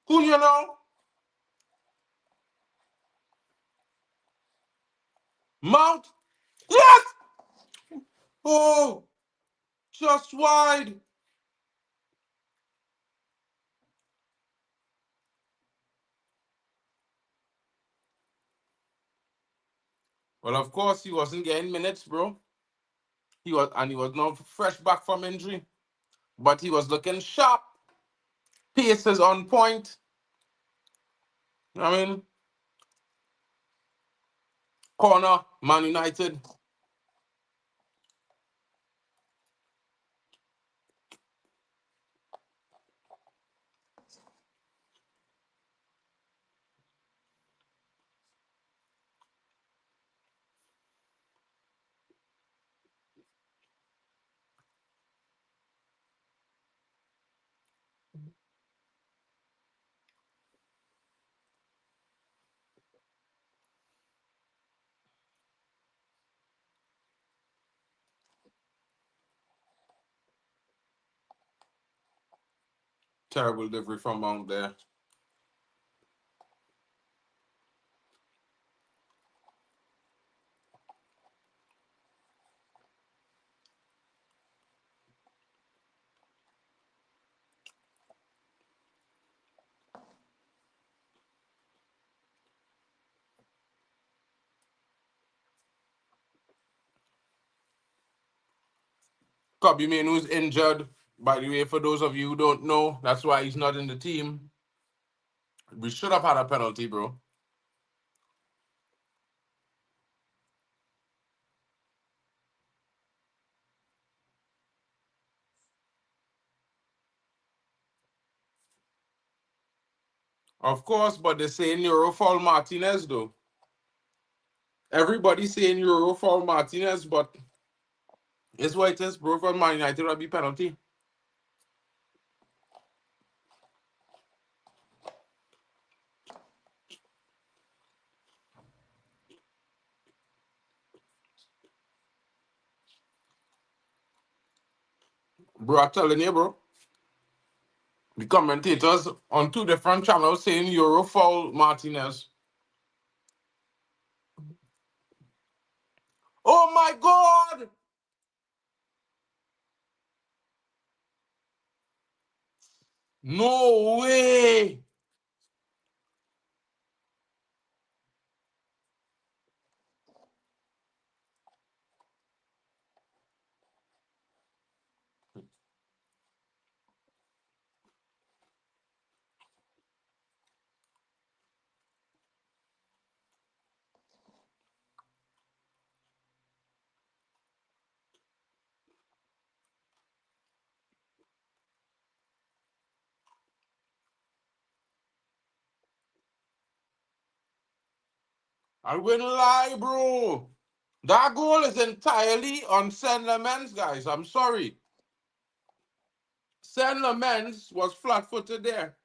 Who you know? Mount. Yes! Oh, just wide. Well, of course, he wasn't getting minutes, bro. He was not fresh back from injury, but he was looking sharp. Pace is on point. I mean, corner, Man United. Terrible delivery from Mount there. Kobe Mainoo's injured. By the way, for those of you who don't know, that's why he's not in the team. We should have had a penalty, bro. Of course, but they're saying Eurofoul Martinez, though. Everybody's saying Eurofoul Martinez, but it's what it is, bro. For Man United, will be penalty. Bro, I'm telling you, bro. The commentators on two different channels saying Eurofoul Martinez. Oh my God! No way! I wouldn't lie, bro. That goal is entirely on Saint Lemens, guys. I'm sorry. Saint Lemens was flat-footed there.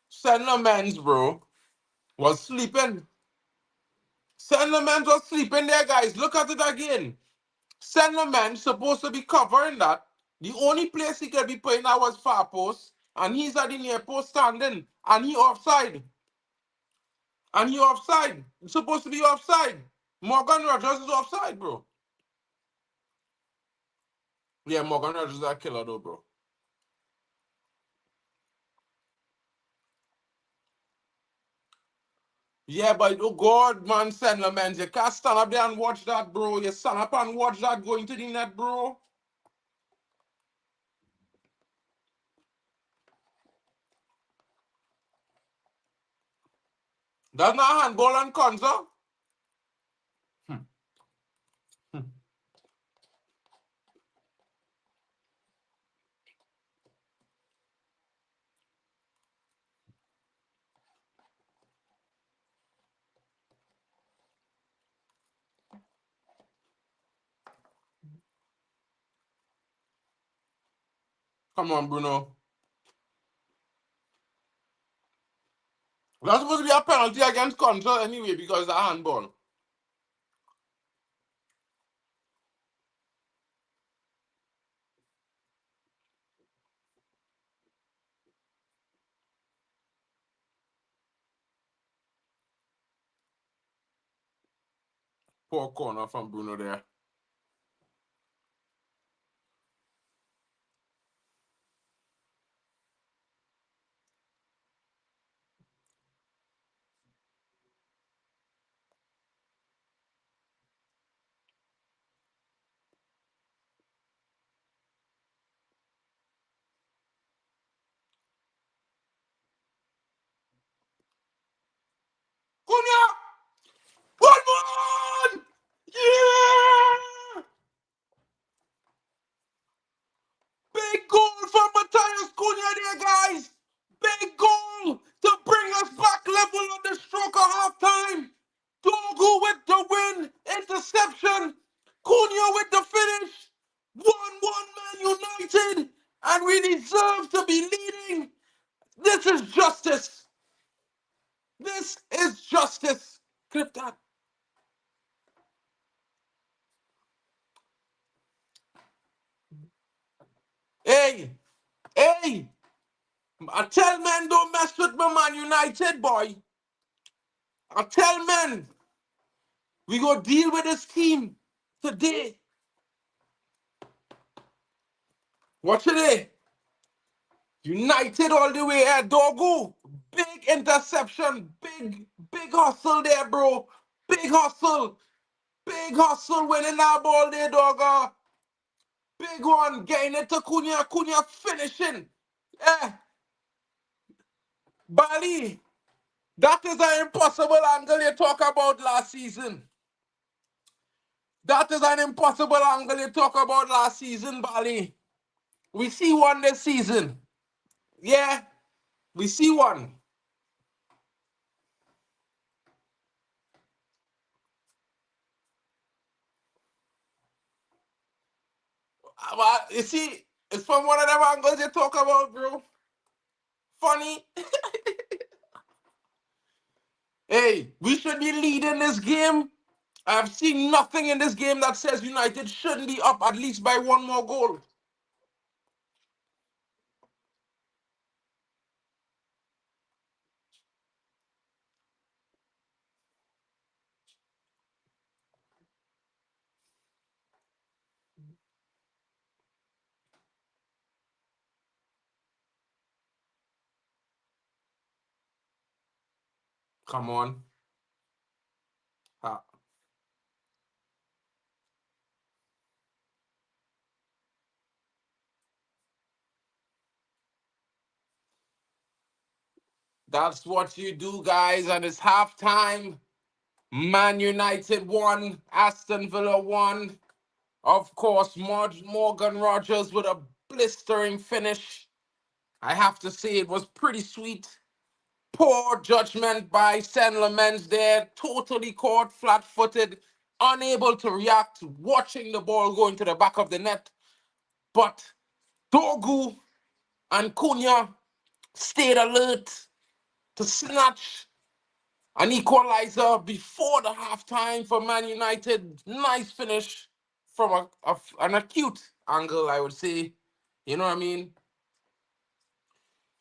Saint Lemens, bro, was sleeping. Saint Lemens was sleeping there, guys. Look at it again. Saint Lemens supposed to be covering that. The only place he could be playing that was far post, and he's at the near post standing, and he offside. And he offside. He's supposed to be offside. Morgan Rogers is offside, bro. Yeah, Morgan Rogers is a killer, though, bro. Yeah, but oh God, man, Saint Lemens, you can't stand up there and watch that, bro. You stand up and watch that going to the net, bro. That's not handball and Konza. Come on, Bruno. That's supposed to be a penalty against Contra anyway because it's a handball. Poor corner from Bruno there. Cunha! One! Yeah! Big goal from Matthias Cunha there, guys! Big goal to bring us back level on the stroke of halftime. Dogu with the win, interception. Cunha with the finish. 1-1 Man United, and we deserve to be leading. This is justice. This is justice. Clip that. Hey, hey, I tell men don't mess with my Man United, boy. I tell men we go deal with this team today. Watch it, eh? United all the way at Dogu. Big interception. Big hustle there, bro. Big hustle. Big hustle winning that ball there, dogger. Big one. Getting it to Cunha. Cunha finishing. Eh. Bali. That is an impossible angle you talk about last season. That is an impossible angle you talk about last season, Bali. We see one this season. Yeah, we see one. You see, it's from one of them angles you talk about, bro. Funny. Hey, we should be leading this game. I've seen nothing in this game that says United shouldn't be up at least by one more goal. Come on. Ah, that's what you do, guys, and it's halftime. Man United won, Aston Villa won. Of course, Morgan Rogers with a blistering finish. I have to say it was pretty sweet. Poor judgment by Saint Lamens there, totally caught flat-footed, unable to react, watching the ball go into the back of the net. But Dogu and Cunha stayed alert to snatch an equalizer before the halftime for Man United. Nice finish from an acute angle, I would say. You know what I mean?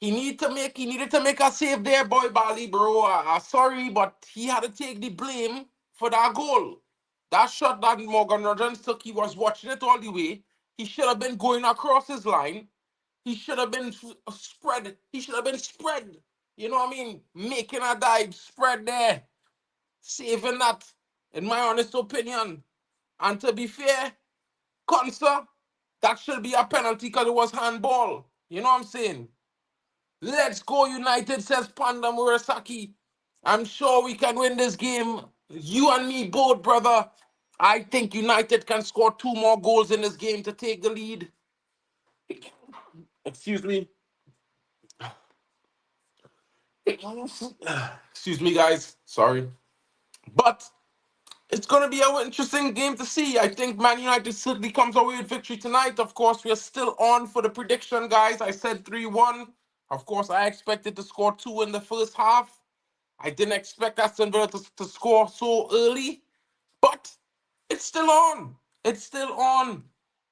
He needed to make a save there, boy Bali, bro. Sorry, but he had to take the blame for that goal. That shot that Morgan Rogers took, he was watching it all the way. He should have been going across his line. He should have been spread. He should have been spread. You know what I mean? Making a dive, spread there, saving that, in my honest opinion. And to be fair, Consa, that should be a penalty because it was handball. You know what I'm saying? Let's go, United, says Panda Murasaki. I'm sure we can win this game. You and me both, brother. I think United can score 2 more goals in this game to take the lead. Excuse me. Excuse me, guys. Sorry. But it's going to be an interesting game to see. I think Man United certainly comes away with victory tonight. Of course, we are still on for the prediction, guys. I said 3-1. Of course, I expected to score 2 in the first half. I didn't expect Aston Villa to score so early, but it's still on. It's still on.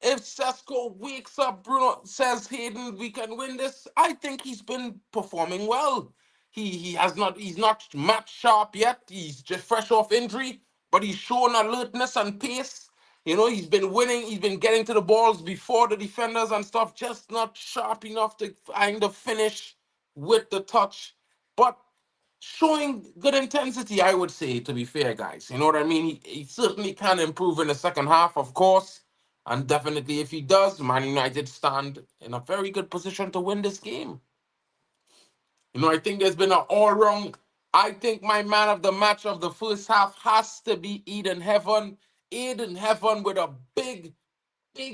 If Sesko wakes up, Bruno says, Hayden, we can win this. I think he's been performing well. He has not he's not match sharp yet. He's just fresh off injury, but he's shown alertness and pace. You know, he's been winning, he's been getting to the balls before the defenders and stuff, just not sharp enough to find the finish with the touch. But showing good intensity, I would say, to be fair, guys. You know what I mean? He certainly can improve in the second half, of course. And definitely, if he does, Man United stand in a very good position to win this game. You know, I think there's been an all round. I think my man of the match of the first half has to be Eden Heaven. Eden Heaven with a big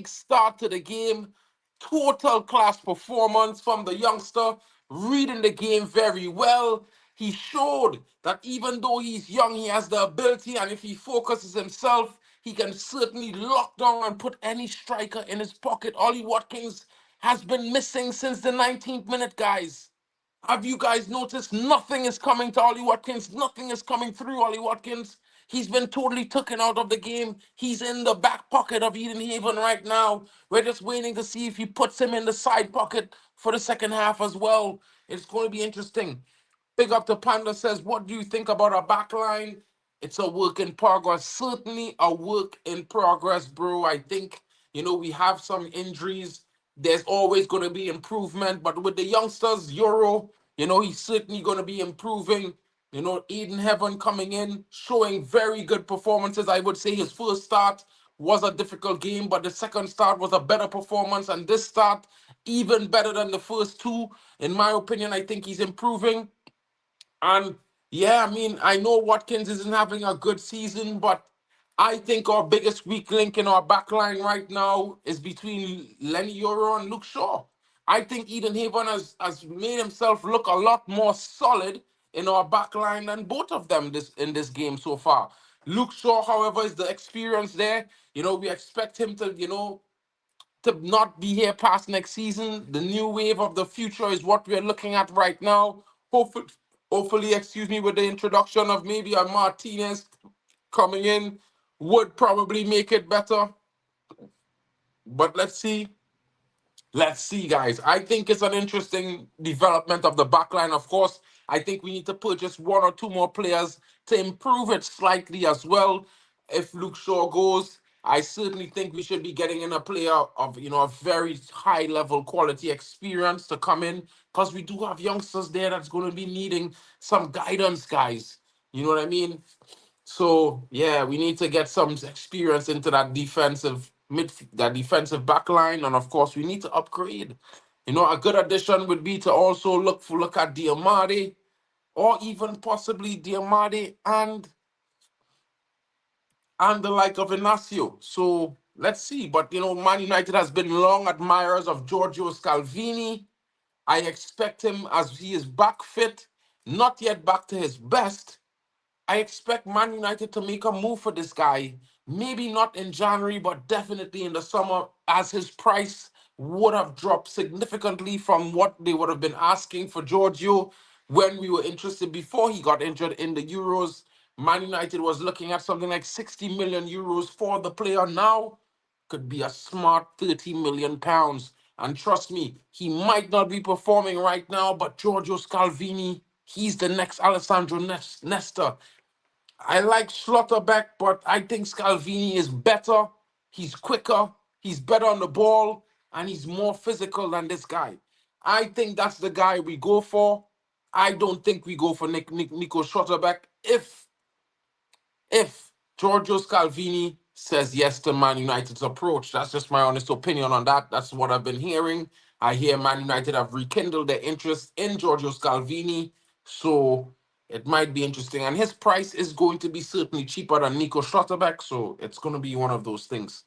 start to the game. Total class performance from the youngster, reading the game very well. He showed that even though he's young, he has the ability, and if he focuses himself, he can certainly lock down and put any striker in his pocket. Ollie Watkins has been missing since the 19th minute, guys. Have you guys noticed nothing is coming to Ollie Watkins? Nothing is coming through Ollie Watkins. He's been totally taken out of the game. He's in the back pocket of Eden Haven right now. We're just waiting to see if he puts him in the side pocket for the second half as well. It's going to be interesting. Big up to Panda says, what do you think about our back line? It's a work in progress. Certainly a work in progress, bro. I think, we have some injuries. There's always going to be improvement. But with the youngsters, he's certainly going to be improving. Eden Heaven coming in, showing very good performances. I would say his first start was a difficult game, but the second start was a better performance. And this start, even better than the first two. In my opinion, I think he's improving. And yeah, I mean, I know Watkins isn't having a good season, but I think our biggest weak link in our back line right now is between Lenny Euro and Luke Shaw. I think Eden Haven has made himself look a lot more solid in our back line than both of them in this game so far. Luke Shaw, however, is the experience there. We expect him to not be here past next season. The new wave of the future is what we're looking at right now. Hopefully, excuse me, with the introduction of maybe a Martinez coming in would probably make it better. But let's see. Let's see, guys. I think it's an interesting development of the backline. Of course, I think we need to purchase one or two more players to improve it slightly as well. If Luke Shaw goes, I certainly think we should be getting in a player of a very high level quality experience to come in because we do have youngsters there that's going to be needing some guidance, guys. You know what I mean? So yeah, we need to get some experience into that defensive back line, and of course we need to upgrade. A good addition would be to also look at Diamade, or even possibly Diamade and the like of Inacio. So let's see. But Man United has been long admirers of Giorgio Scalvini. I expect him, as he is back fit, not yet back to his best. I expect Man United to make a move for this guy. Maybe not in January, but definitely in the summer, as his price would have dropped significantly from what they would have been asking for Giorgio when we were interested before he got injured in the Euros. Man United was looking at something like 60 million euros for the player. Now could be a smart 30 million pounds. And trust me, he might not be performing right now, but Giorgio Scalvini, he's the next Alessandro Nesta. I like Schlotterbeck, but I think Scalvini is better. He's quicker, he's better on the ball, and he's more physical than this guy. I think that's the guy we go for. I don't think we go for Nico Schlotterbeck if Giorgio Scalvini says yes to Man United's approach. That's just my honest opinion on that. That's what I've been hearing. I hear Man United have rekindled their interest in Giorgio Scalvini, so it might be interesting. And his price is going to be certainly cheaper than Nico Schlotterbeck, so it's going to be one of those things.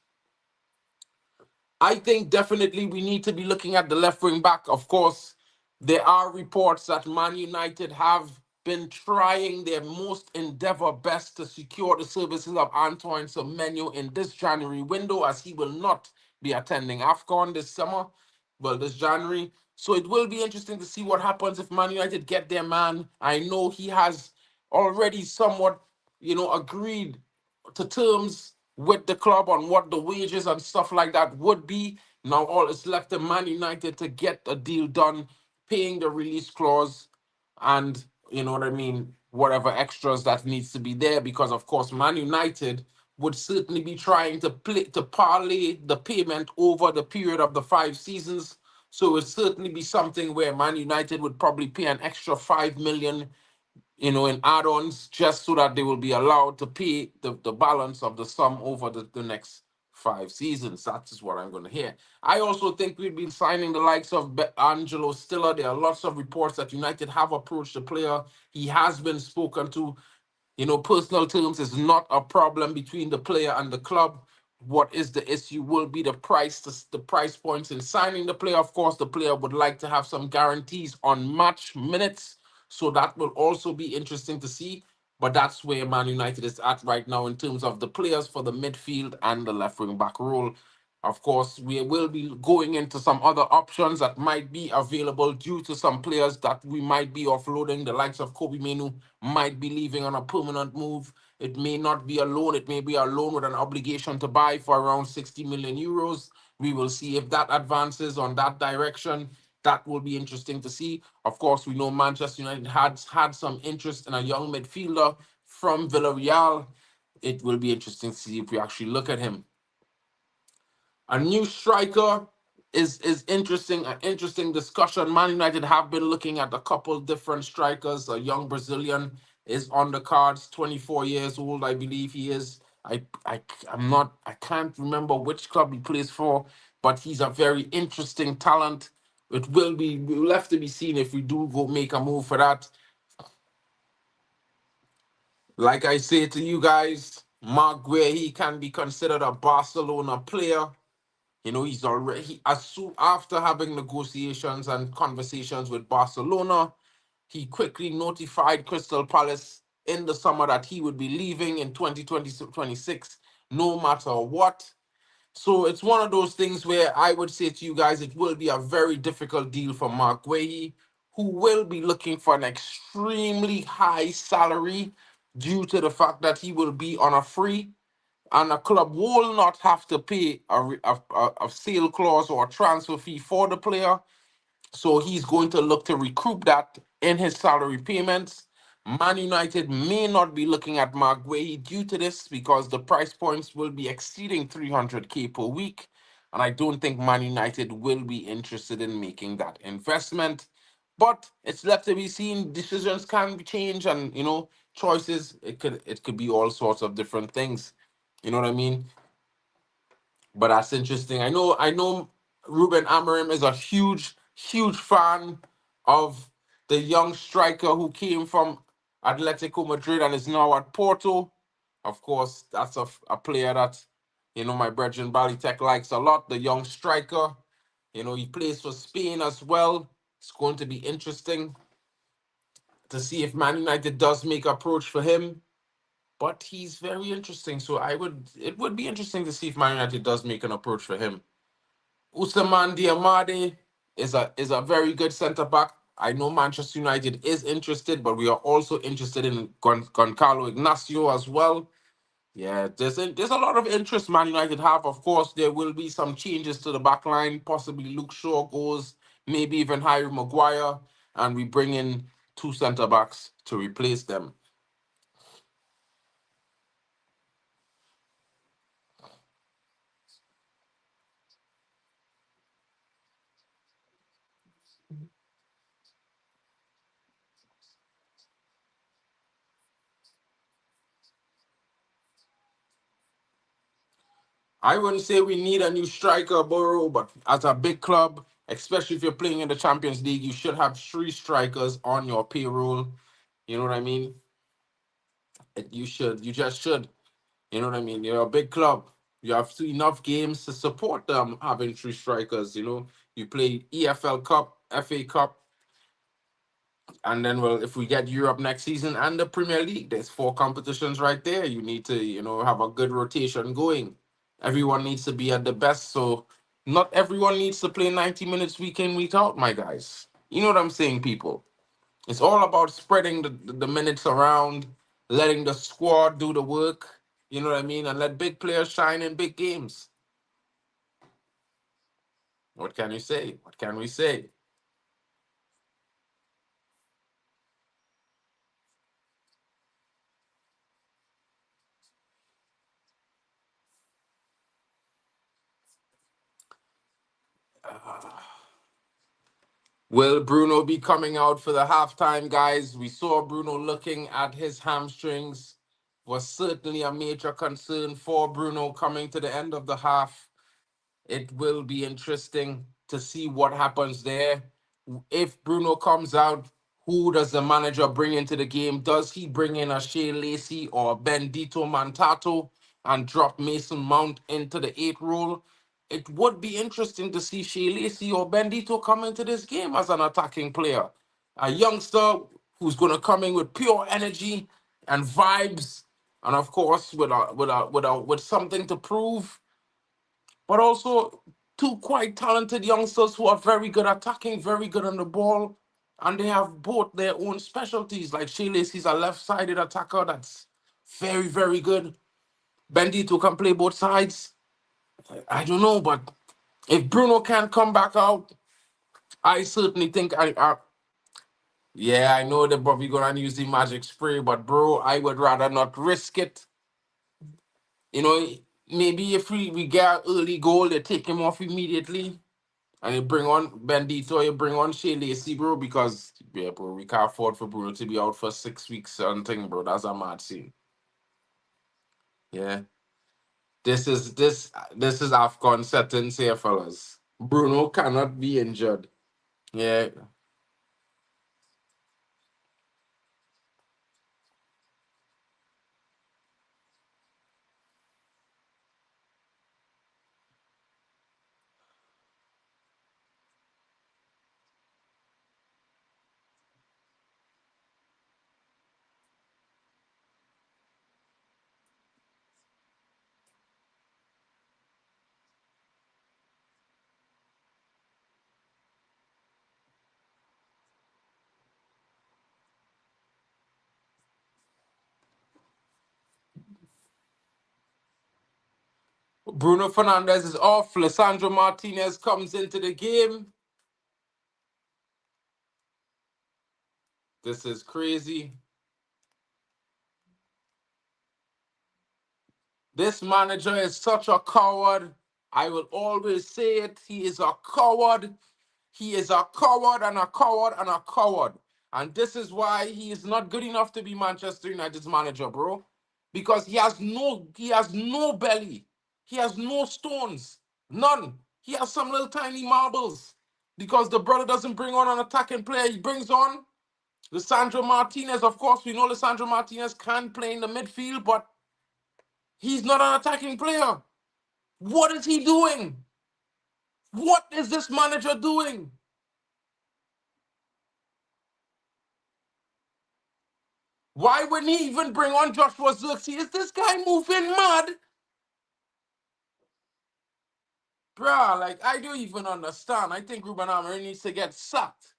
I think definitely we need to be looking at the left wing back. Of course, there are reports that Man United have been trying their most endeavor best to secure the services of Antoine Semenyo in this January window, as he will not be attending AFCON this summer, well, this January. So it will be interesting to see what happens if Man United get their man. I know he has already somewhat, agreed to terms with the club on what the wages and stuff like that would be. Now all is left to Man United to get a deal done, paying the release clause, and you know what I mean, whatever extras that needs to be there, because of course Man United would certainly be trying to parlay the payment over the period of the 5 seasons. So it would certainly be something where Man United would probably pay an extra 5 million, in add-ons, just so that they will be allowed to pay the balance of the sum over the next 5 seasons. That is what I'm going to hear. I also think we'd be signing the likes of Angelo Stiller. There are lots of reports that United have approached the player. He has been spoken to. Personal terms is not a problem between the player and the club. What is the issue will be the price points in signing the player. Of course, the player would like to have some guarantees on match minutes, so that will also be interesting to see. But that's where Man United is at right now in terms of the players for the midfield and the left wing back role. Of course, we will be going into some other options that might be available due to some players that we might be offloading. The likes of Kobe Menu might be leaving on a permanent move. It may not be a loan, it may be a loan with an obligation to buy for around 60 million euros. We will see if that advances on that direction. That will be interesting to see. Of course, we know Manchester United had some interest in a young midfielder from Villarreal. It will be interesting to see if we actually look at him. A new striker is interesting. An interesting discussion. Man United have been looking at a couple different strikers. A young Brazilian is on the cards, 24 years old, I believe he is. I can't remember which club he plays for, but he's a very interesting talent. It will be left to be seen if we do go make a move for that. Like I say to you guys, Mark Guehi can be considered a Barcelona player. He's already as soon after having negotiations and conversations with Barcelona, he quickly notified Crystal Palace in the summer that he would be leaving in 2026, no matter what. So it's one of those things where I would say to you guys, it will be a very difficult deal for Mark Guehi, who will be looking for an extremely high salary due to the fact that he will be on a free, and a club will not have to pay a sale clause or a transfer fee for the player. So he's going to look to recoup that in his salary payments. Man United may not be looking at Mark Guehi due to this, because the price points will be exceeding 300k per week. And I don't think Man United will be interested in making that investment. But it's left to be seen. Decisions can change, and choices. It could be all sorts of different things. You know what I mean? But that's interesting. I know Ruben Amorim is a huge fan of the young striker who came from Atletico Madrid and is now at Porto. Of course, that's a player that my brethren Balitech likes a lot. The young striker. He plays for Spain as well. It's going to be interesting to see if Man United does make approach for him. But he's very interesting. So it would be interesting to see if Man United does make an approach for him. Usman Diamade is a very good centre back. I know Manchester United is interested, but we are also interested in Goncalo Ignacio as well. Yeah, there's a lot of interest Man United have. Of course, there will be some changes to the back line. Possibly Luke Shaw goes, maybe even Harry Maguire, and we bring in two centre backs to replace them. I wouldn't say we need a new striker, Borough, but as a big club, especially if you're playing in the Champions League, you should have three strikers on your payroll. You know what I mean? You should. You just should. You know what I mean? You're a big club. You have enough games to support them having three strikers. You play EFL Cup, FA Cup, and then, well, if we get Europe next season and the Premier League, there's four competitions right there. You need to, have a good rotation going. Everyone needs to be at the best. So Not everyone needs to play 90 minutes week in, week out, my guys. You know what I'm saying, people? It's all about spreading the minutes around, letting the squad do the work, you know what I mean? And let big players shine in big games. What can you say? What can we say? Will Bruno be coming out for the halftime, guys? We saw Bruno looking at his hamstrings. Was certainly a major concern for Bruno coming to the end of the half. It will be interesting to see what happens there. If Bruno comes out, who does the manager bring into the game? Does he bring in a Shea Lacey or a Bendito Mantato and drop Mason Mount into the 8 role? It would be interesting to see Shea Lacey or Bendito come into this game as an attacking player. A youngster who's going to come in with pure energy and vibes, and of course with something to prove, but also two quite talented youngsters who are very good attacking, very good on the ball, and they have both their own specialties. Like Shea Lacey's a left-sided attacker that's very, very good. Bendito can play both sides. I don't know, but if Bruno can't come back out, I certainly think yeah, I know that Bobby gonna use the magic spray, but bro, I would rather not risk it. You know, maybe if we get an early goal, they take him off immediately. And you bring on Bendito, you bring on Shea Lacey, bro, because yeah, bro, we can't afford for Bruno to be out for 6 weeks or something, bro. That's a mad scene. Yeah. This is AFCON settings here, fellas. Bruno cannot be injured. Yeah. Bruno Fernandez is off. Lissandro Martinez comes into the game. This is crazy. This manager is such a coward. I will always say it. He is a coward. He is a coward and a coward and a coward. And this is why he is not good enough to be Manchester United's manager, bro. Because he has no belly. He has no stones. None. He has some little tiny marbles. Because the brother doesn't bring on an attacking player. He brings on Lissandro Martinez. Of course, we know Lissandro Martinez can play in the midfield, but he's not an attacking player. What is he doing? What is this manager doing? Why wouldn't he even bring on Joshua Zirkzee? Is this guy moving mad? Bruh, like, I don't even understand. I think Ruben Amorim needs to get sacked.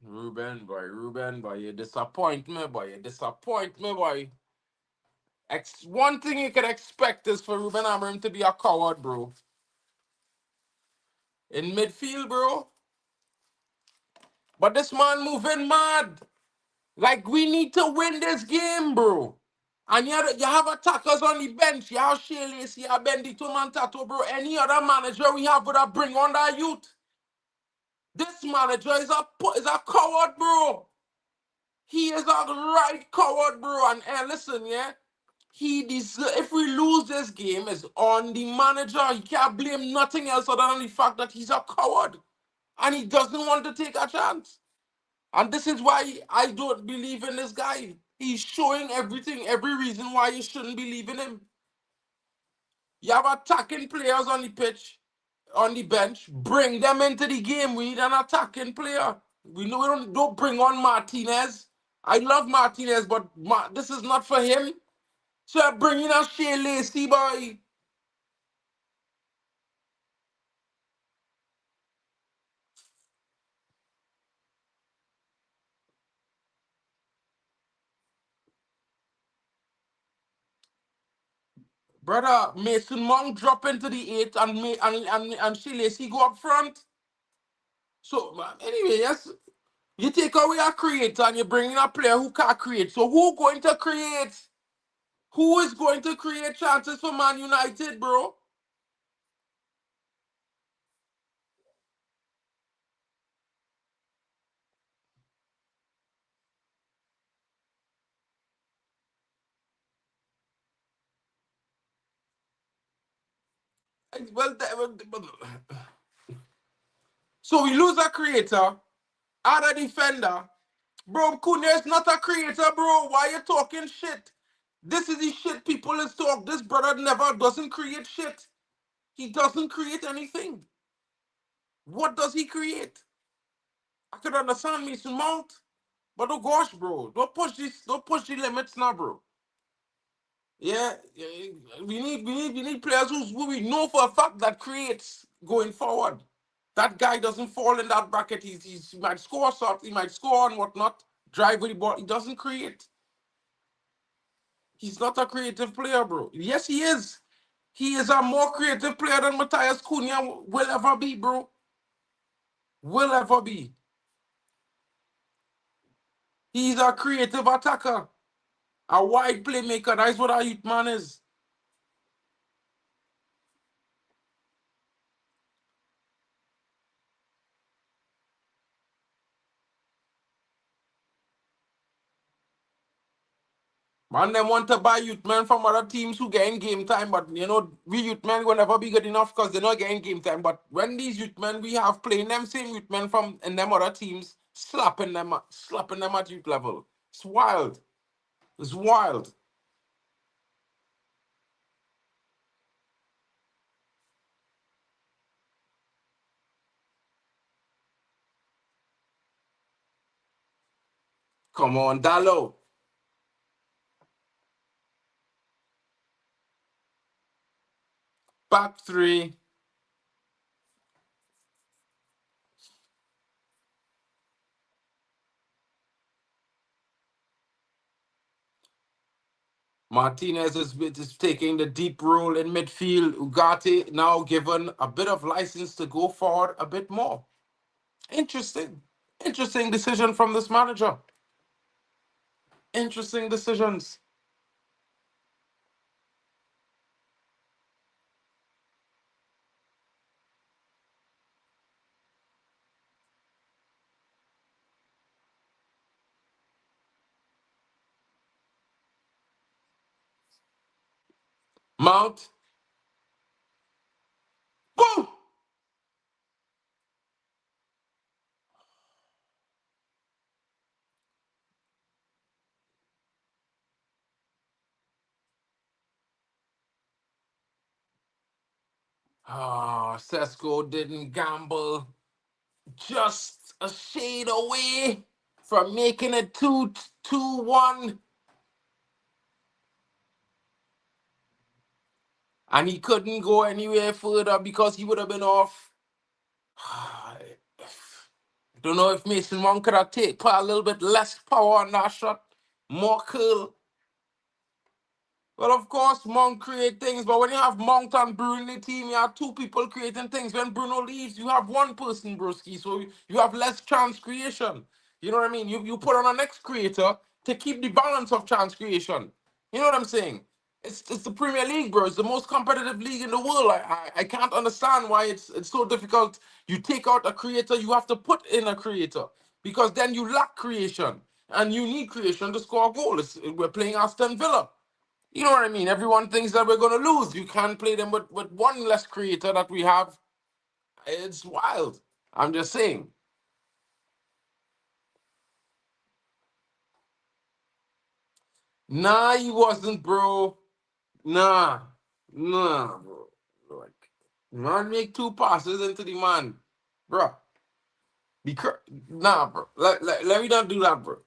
Ruben, boy, you disappoint me, boy. You disappoint me, boy. One thing you can expect is for Ruben Amorim to be a coward, bro. In midfield, bro. But this man moving mad. Like, we need to win this game, bro. And you have attackers on the bench. You have Shea Lacey, you have Bendito Mantato, bro. Any other manager we have would have bring on that youth. This manager is a coward, bro. He is a right coward, bro. And listen, yeah. If we lose this game, it's on the manager. You can't blame nothing else other than the fact that he's a coward and he doesn't want to take a chance. And this is why I don't believe in this guy. He's showing everything, every reason why you shouldn't believe in him. You have attacking players on the pitch, on the bench. Bring them into the game. We need an attacking player. We know we don't bring on Martinez. I love Martinez, but this is not for him. So I bring in a Shea Lacey, boy. Brother, Mason Mount drop into the 8 and Shea Lacey go up front. So anyway, yes, you take away a creator and you bring in a player who can't create. So who going to create? Who is going to create chances for Man United, bro? Well, so we lose a creator, add a defender. Bro, Cunha is not a creator, bro. Why you talking shit? This is the shit people is talk. This brother never doesn't create shit. He doesn't create anything. What does he create? I could understand Mason Mount, but oh gosh, bro, don't push the limits now, bro. Yeah, we need players who we know for a fact that creates going forward. That guy doesn't fall in that bracket. He might score something, he might score and whatnot, drive with the ball. He doesn't create. He's not a creative player, bro. Yes, he is. He is a more creative player than Matthias Cunha will ever be, bro. Will ever be. He's a creative attacker, a wide playmaker. That's what our youth man is. Man, them want to buy youth men from other teams who getting game time, but you know, we youth men will never be good enough because they're not getting game time. But when these youth men we have playing them same youth men from in them other teams, slapping them at youth level. It's wild. It's wild. Come on, Dallo. Back three. Martinez is taking the deep role in midfield. Ugarte now given a bit of license to go forward a bit more. Interesting. Interesting decision from this manager. Interesting decisions. Mount. Boom! Ah, Sesko didn't gamble. Just a shade away from making it 2-1. And he couldn't go anywhere further because he would have been off. I don't know if Mason Mount could have taken a little bit less power on that shot. More curl. Well, of course, Mount create things, but when you have Mount and Bruno in the team, you have two people creating things. When Bruno leaves, you have one person, broski, so you have less chance creation. You know what I mean? You put on a next creator to keep the balance of chance creation. You know what I'm saying? It's the Premier League, bro. It's the most competitive league in the world. I can't understand why it's so difficult. You take out a creator, you have to put in a creator because then you lack creation and you need creation to score a goal. We're playing Aston Villa. You know what I mean? Everyone thinks that we're gonna lose. You can't play them with one less creator that we have. It's wild. I'm just saying. Nah, he wasn't, bro. Nah, nah, bro. Like, man, make two passes into the man, bro. Nah, bro. Let me not do that, bro.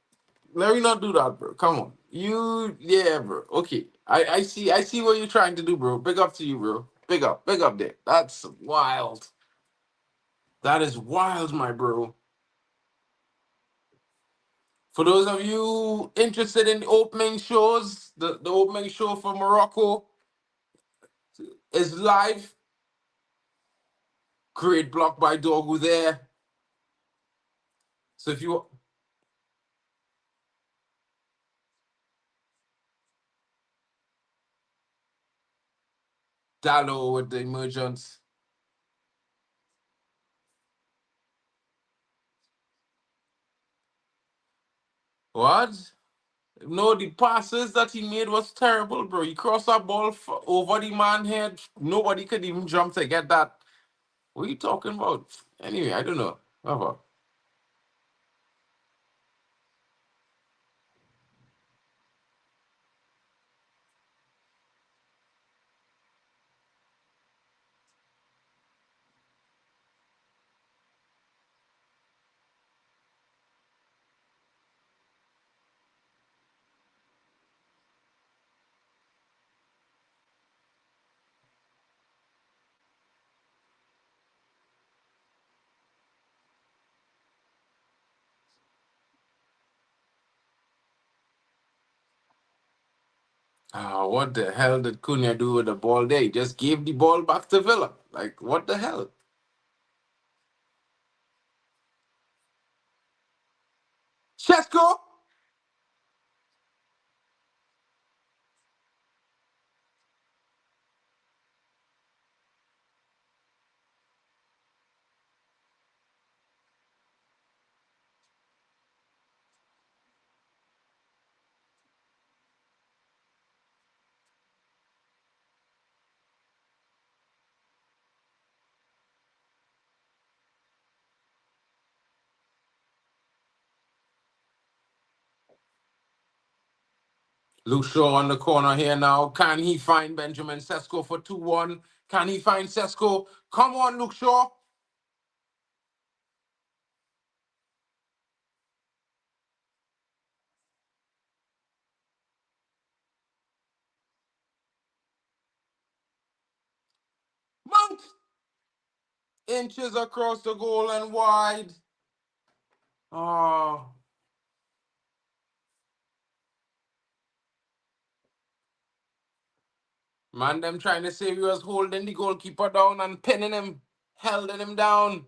Let me not do that, bro. Come on, yeah, bro. Okay, I see what you're trying to do, bro. Big up to you, bro. Big up there. That's wild. That is wild, my bro. For those of you interested in the opening shows, the opening show for Morocco is live. Great block by Dogu there. So if you Dallo with the emergence, what? No, the passes that he made was terrible, bro. He crossed that ball over the man head. Nobody could even jump to get that. What are you talking about? Anyway, I don't know. Whatever. What the hell did Cunha do with the ball there? He just gave the ball back to Villa. Like, what the hell? Chesko! Luke Shaw on the corner here now. Can he find Benjamin Sesko for 2-1? Can he find Sesko? Come on, Luke Shaw. Mount! Inches across the goal and wide. Oh, man, them trying to say we was holding the goalkeeper down and pinning him, holding him down.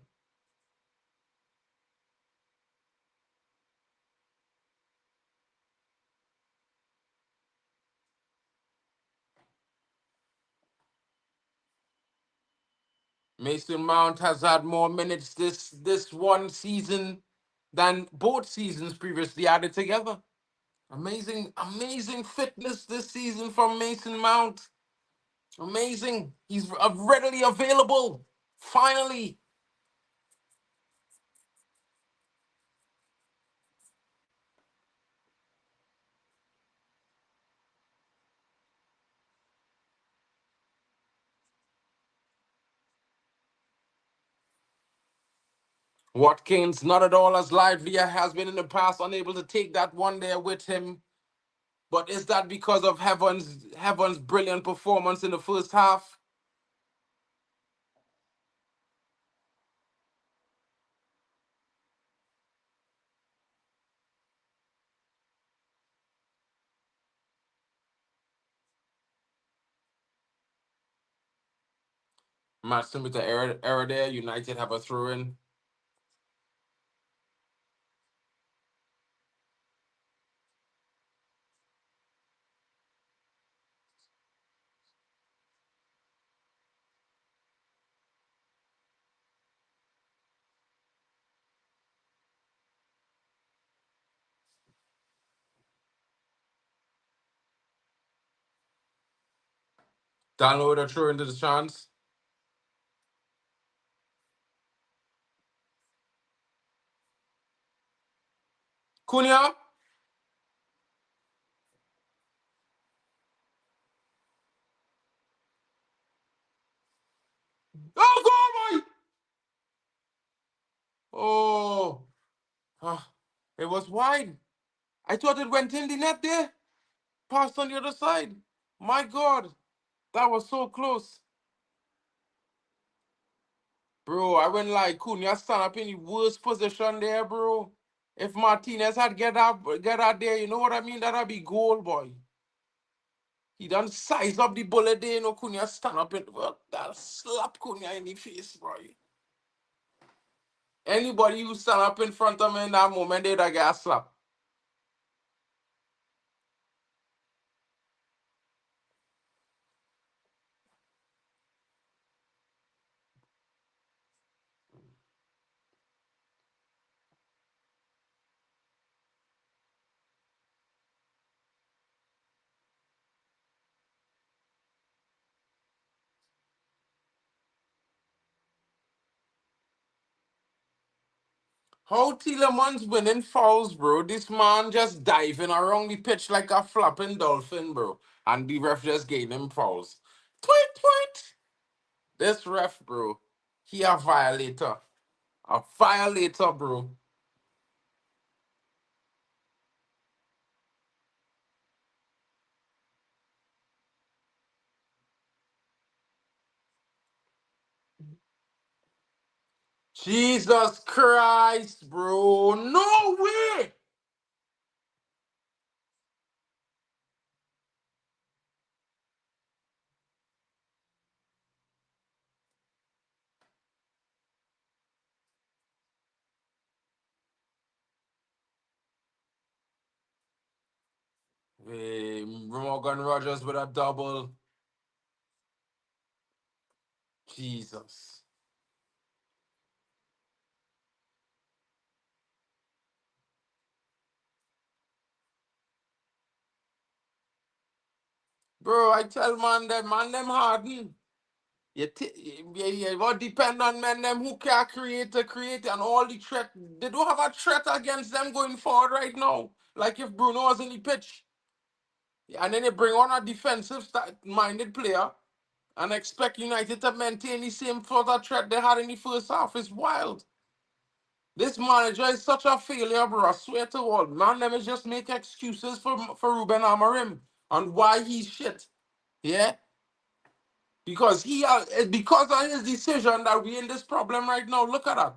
Mason Mount has had more minutes this one season than both seasons previously added together. Amazing fitness this season from Mason Mount. Amazing. He's readily available. Finally. Watkins, not at all as lively as has been in the past, unable to take that one there with him. But is that because of Heaven's brilliant performance in the first half? Match with the error there. United have a throw in. Download or throw into the chance. Cunha. Oh, go, boy! Oh. Ah, it was wide. I thought it went in the net there. Passed on the other side. My God. That was so close. Bro, I wouldn't lie. Cunha stand up in the worst position there, bro. If Martinez had get out there, you know what I mean? That'd be goal, boy. He done size up the bullet there, you know, Cunha stand up in, well, that slap Cunha in the face, boy. Anybody who stand up in front of me in that moment, they'd get a slap. How Tielemans winning fouls, bro? This man just diving around the pitch like a flapping dolphin, bro. And the ref just gave him fouls. Tweet, tweet. This ref, bro, he a violator. A violator, bro. Jesus Christ, bro. No way. Hey, Morgan Rogers with a double. Jesus. Bro, I tell man them harden. You what depend on man them who can create and all the threat. They don't have a threat against them going forward right now. Like if Bruno was in the pitch. And then they bring on a defensive minded player and expect United to maintain the same further threat they had in the first half. It's wild. This manager is such a failure, bro. I swear to God. Man, them is just make excuses for Ruben Amorim on why he's shit. Yeah? Because because of his decision that we in this problem right now. Look at that.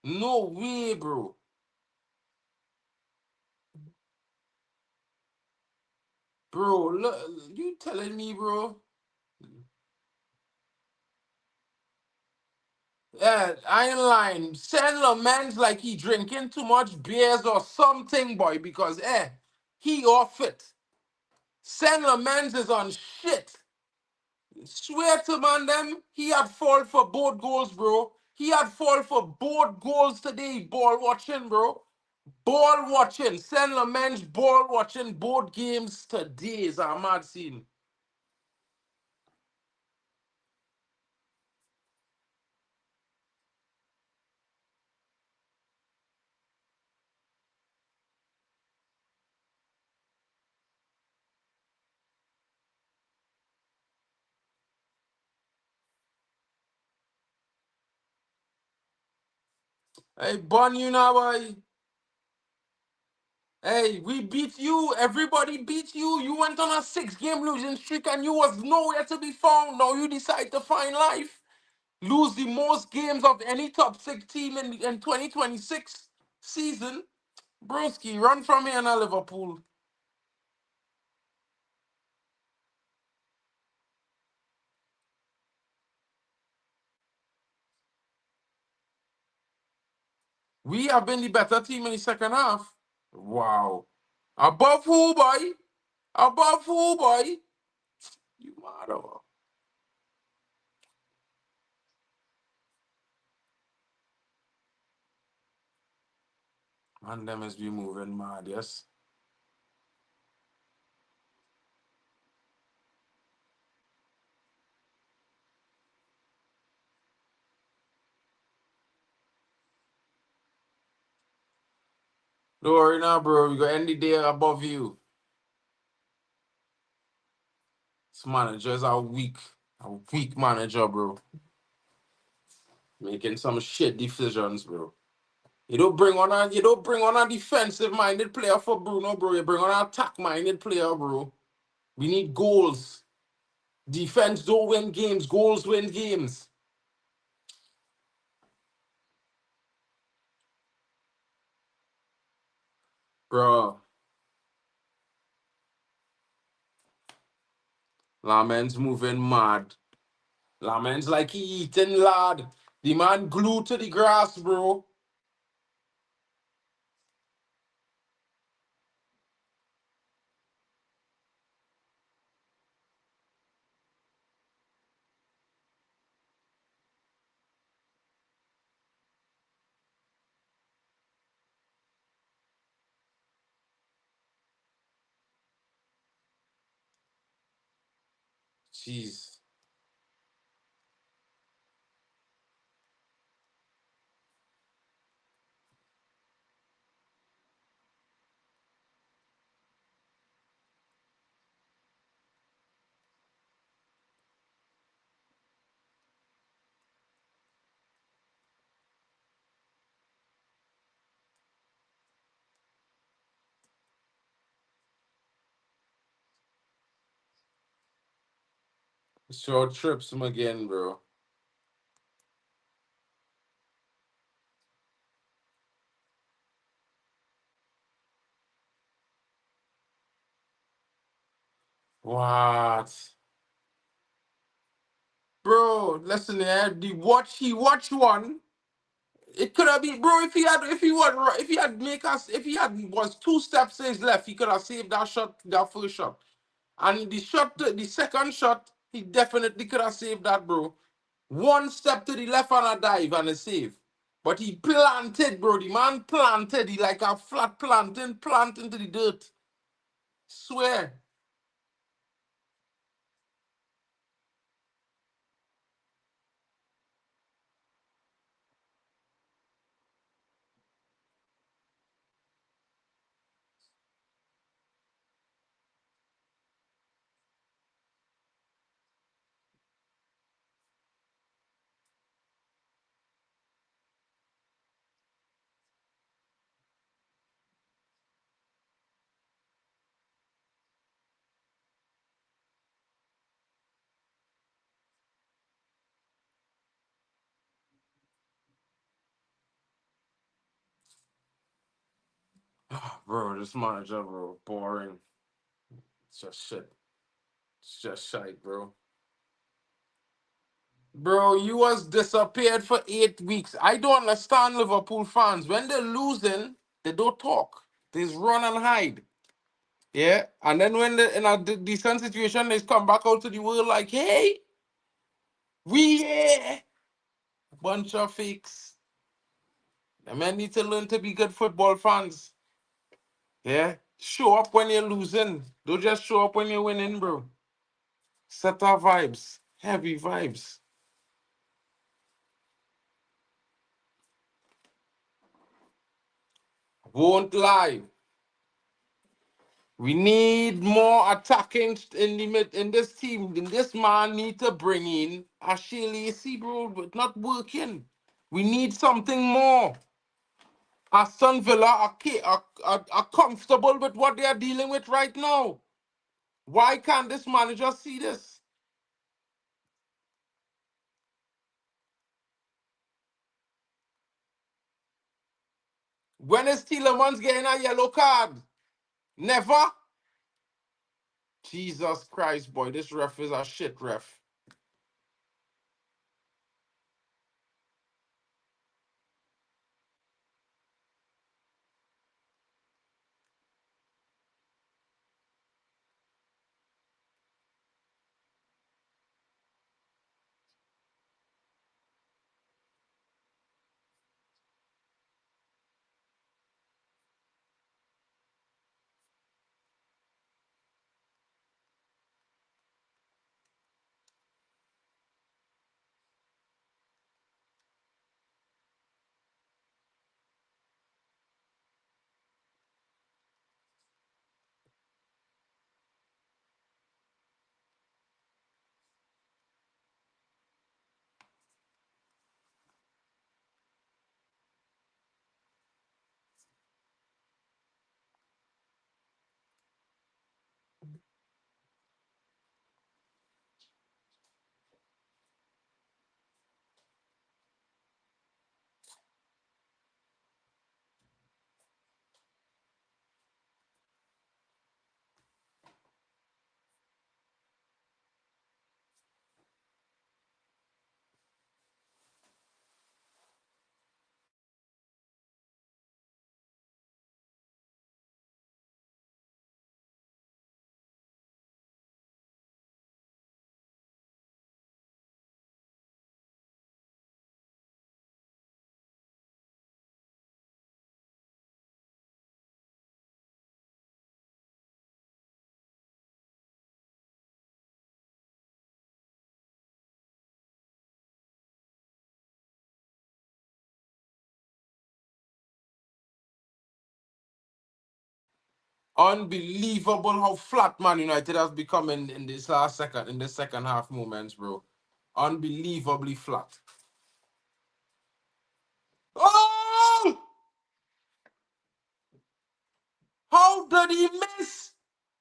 No way, bro. Bro, look, you telling me, bro? Yeah, I ain't lying. Send Lamans like he drinking too much beers or something, boy, because he off it. Send Lamans is on shit. Swear to man them, he had fall for both goals, bro. He had fall for both goals today. Ball watching, bro. Ball watching. Send Lamans ball watching both games today is a mad scene. Hey, Bon, you know why? Hey, we beat you. Everybody beat you. You went on a 6-game losing streak and you was nowhere to be found. Now you decide to find life. Lose the most games of any top 6 team in 2026 season. Broski, run from here in Liverpool. We have been the better team in the second half. Wow. Above who, boy? Above who, boy? You mad or? Man, them is be moving mad, yes. Don't worry now, bro. We got end the day above you. This manager is a weak manager, bro. Making some shit decisions, bro. You don't bring on a defensive minded player for Bruno, bro. You bring on an attack minded player, bro. We need goals. Defense don't win games. Goals win games. Bro. Lamen's moving mad. Lamen's like he eating, lad. The man glued to the grass, bro. Jeez. Short trips him again, bro. What? Bro, listen here. He watched one. It could have been, bro. If he had was 2 steps to his left, he could have saved that shot, that first shot. And the second shot, he definitely could have saved that, bro. 1 step to the left and a dive and a save. But he planted, bro. The man planted. He like a flat plant into the dirt. Swear. Bro, this manager, bro, boring. It's just shit. It's just shite, bro. Bro, you was disappeared for 8 weeks. I don't understand Liverpool fans. When they're losing, they don't talk. They just run and hide. Yeah. And then when they're in a decent situation, they come back out to the world like, hey, we here. Bunch of fakes. The men need to learn to be good football fans. Yeah. Show up when you're losing. Don't just show up when you're winning, bro. Set our vibes. Heavy vibes. Won't lie. We need more attacking in the mid in this team. In this man need to bring in a Lacy, bro, but not working. We need something more. Aston Villa are comfortable with what they are dealing with right now. Why can't this manager see this? When is Tielemans getting a yellow card? Never. Jesus Christ, boy, this ref is a shit ref. Unbelievable how flat Man United has become in the second half moments, bro. Unbelievably flat. Oh! How did he miss?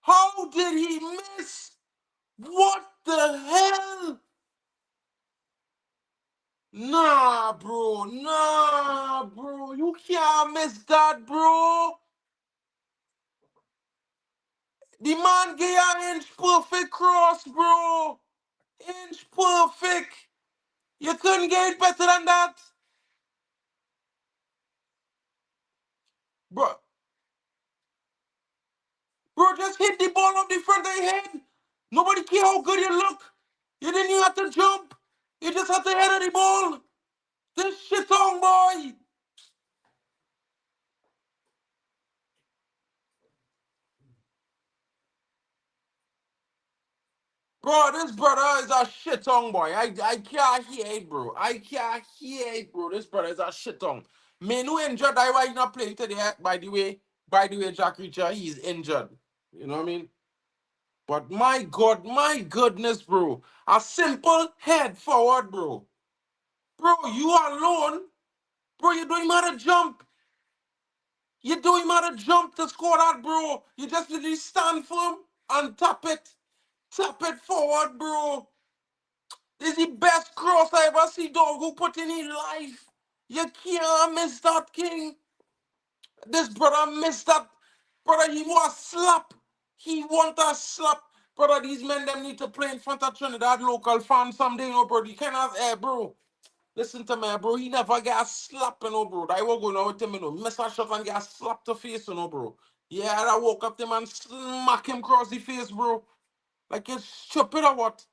How did he miss? What the hell? Nah, bro. Nah, bro. You can't miss that, bro. The man gave an inch perfect cross, bro. Inch perfect. You couldn't get better than that. Bro, just hit the ball up the front of your head. Nobody care how good you look. You didn't even have to jump. You just had to head of the ball. This shit on, boy. Bro, this brother is a shit on, boy. I can't hear it, bro. I can't hear it, bro. This brother is a shit on. Man, who injured? That's why he's not playing today, by the way. By the way, Jack Reacher, he's injured. You know what I mean? But my God, my goodness, bro. A simple head forward, bro. Bro, you alone. Bro, you don't even have to jump. You don't even have to jump to score that, bro. You just literally stand firm and tap it. Tap it forward, bro. This is the best cross I ever see dog who put in his life. You can't miss that, King. This brother missed that. Brother, he was slap. He want a slap. Brother, these men them need to play in front of Trinidad local fans someday, you know, bro. You cannot, bro. Listen to me, bro. He never get a slap, you know, bro. I was going out with him, you know. Miss a shot and get a slap to face, you know, bro. Yeah, I woke up to him and smack him across the face, bro. Like you're stupid or what?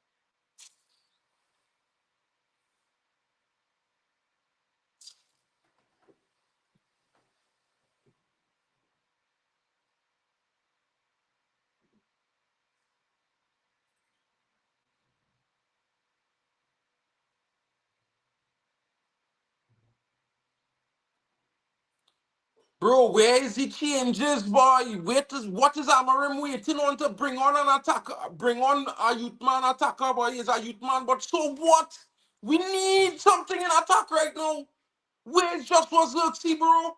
Bro, where is the changes, boy? What is Amarim waiting on to bring on an attacker? Bring on a youth man attacker, boy. He's a youth man, but so what? We need something in attack right now. Where's Joshua Xerxes, bro?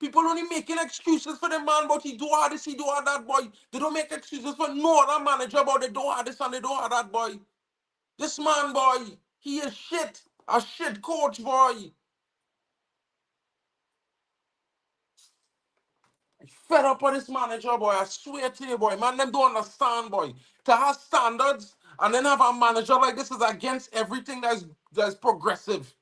People only making excuses for the man, but he do all this, he do all that, boy. They don't make excuses for no other manager, but they do all this and they do all that, boy. This man, boy, he is shit. A shit coach, boy. Fed up on this manager, boy. I swear to you, boy. Man, them don't understand, boy. To have standards and then have a manager like this is against everything that's progressive.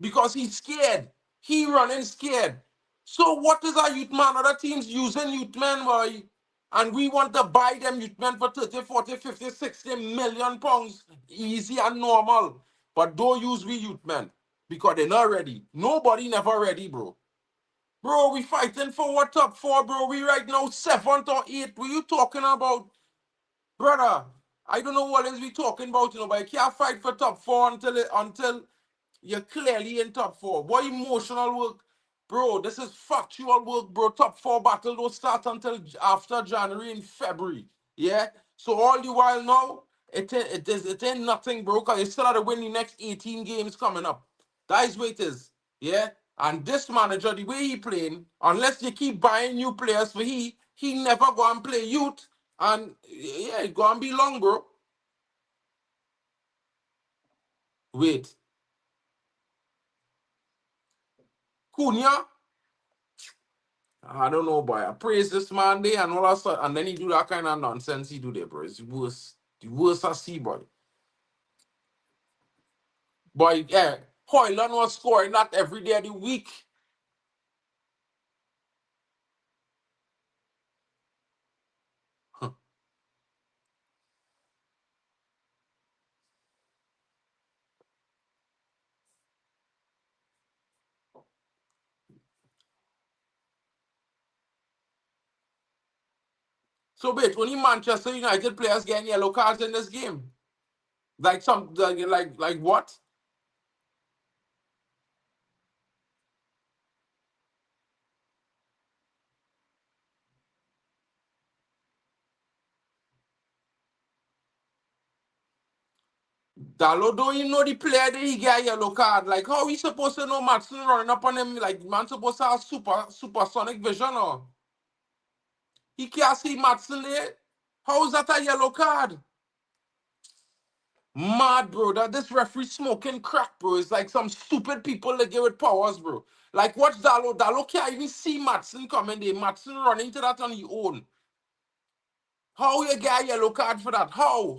Because he's scared. He running scared. So what is our youth man? Other teams using youth men, boy. And we want to buy them youth men for 30, 40, 50, 60 million pounds. Easy and normal. But don't use we youth men. Because they're not ready. Nobody never ready, bro. Bro, we fighting for what top four, bro? We right now 7th or 8th. What you talking about? Brother, I don't know what is we talking about, you know, but you can't fight for top four until you're clearly in top four. What emotional work? Bro, this is factual work, bro. Top four battle don't start until after January and February. Yeah? So all the while now, it ain't nothing, bro, because you still have to win the next 18 games coming up. That is what it is. Yeah? And this manager, the way he playing, unless you keep buying new players for he never go and play youth. And yeah, it go and be long, bro. Wait. Cunha? I don't know, boy. I praise this man there and all that stuff, and then he do that kind of nonsense he do there, bro. It's the worst. The worst I see, boy. Boy, yeah, Hoyland was scoring that every day of the week. So, wait, only Manchester United players getting yellow cards in this game. Like some, like what? Dalo don't even know the player that he get a yellow card. Like how he supposed to know Matson running up on him? Like man supposed to have supersonic vision or he can't see Matson there. How is that a yellow card? Mad, bro. That this referee smoking crack, bro. It's like some stupid people that get with powers, bro. Like watch Dalo. Dalo can't even see Matson coming there. Matson running to that on his own. How you get a yellow card for that? How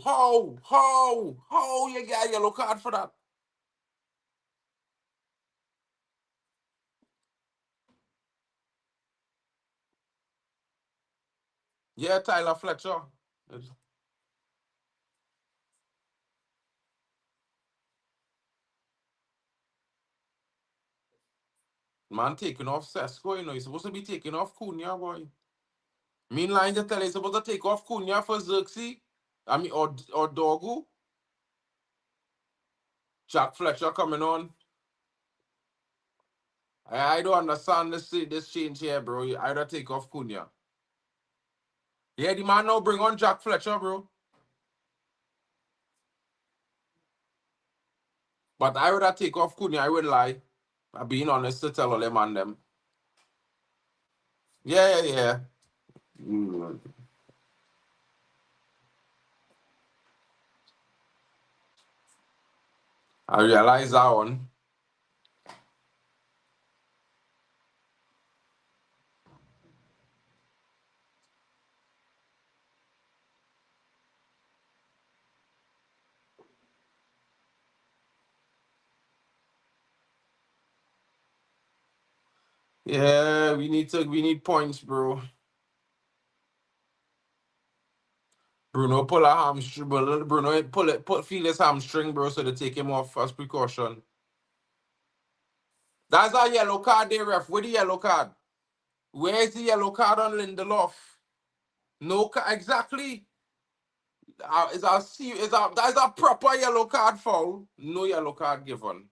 you get a yellow card for that? Yeah, Tyler Fletcher. Man taking off Sesko, you know. He's supposed to be taking off Cunha, boy. Mean line to tell you, he's supposed to take off Cunha for Xerxes. I mean, or Dogu. Jack Fletcher coming on. I don't understand this change here, bro. I would take off Cunha. Yeah, the man now bring on Jack Fletcher, bro. But I would take off Cunha, I wouldn't lie. I'm being honest to tell all them and them. Yeah. Mm. I realize that one. Yeah, we need points, bro. Bruno pull a hamstring, Bruno feel his hamstring, bro, so they take him off as precaution. That's a yellow card there, ref. Where the yellow card? Where is the yellow card on Lindelof? No, exactly. That's a proper yellow card foul. No yellow card given.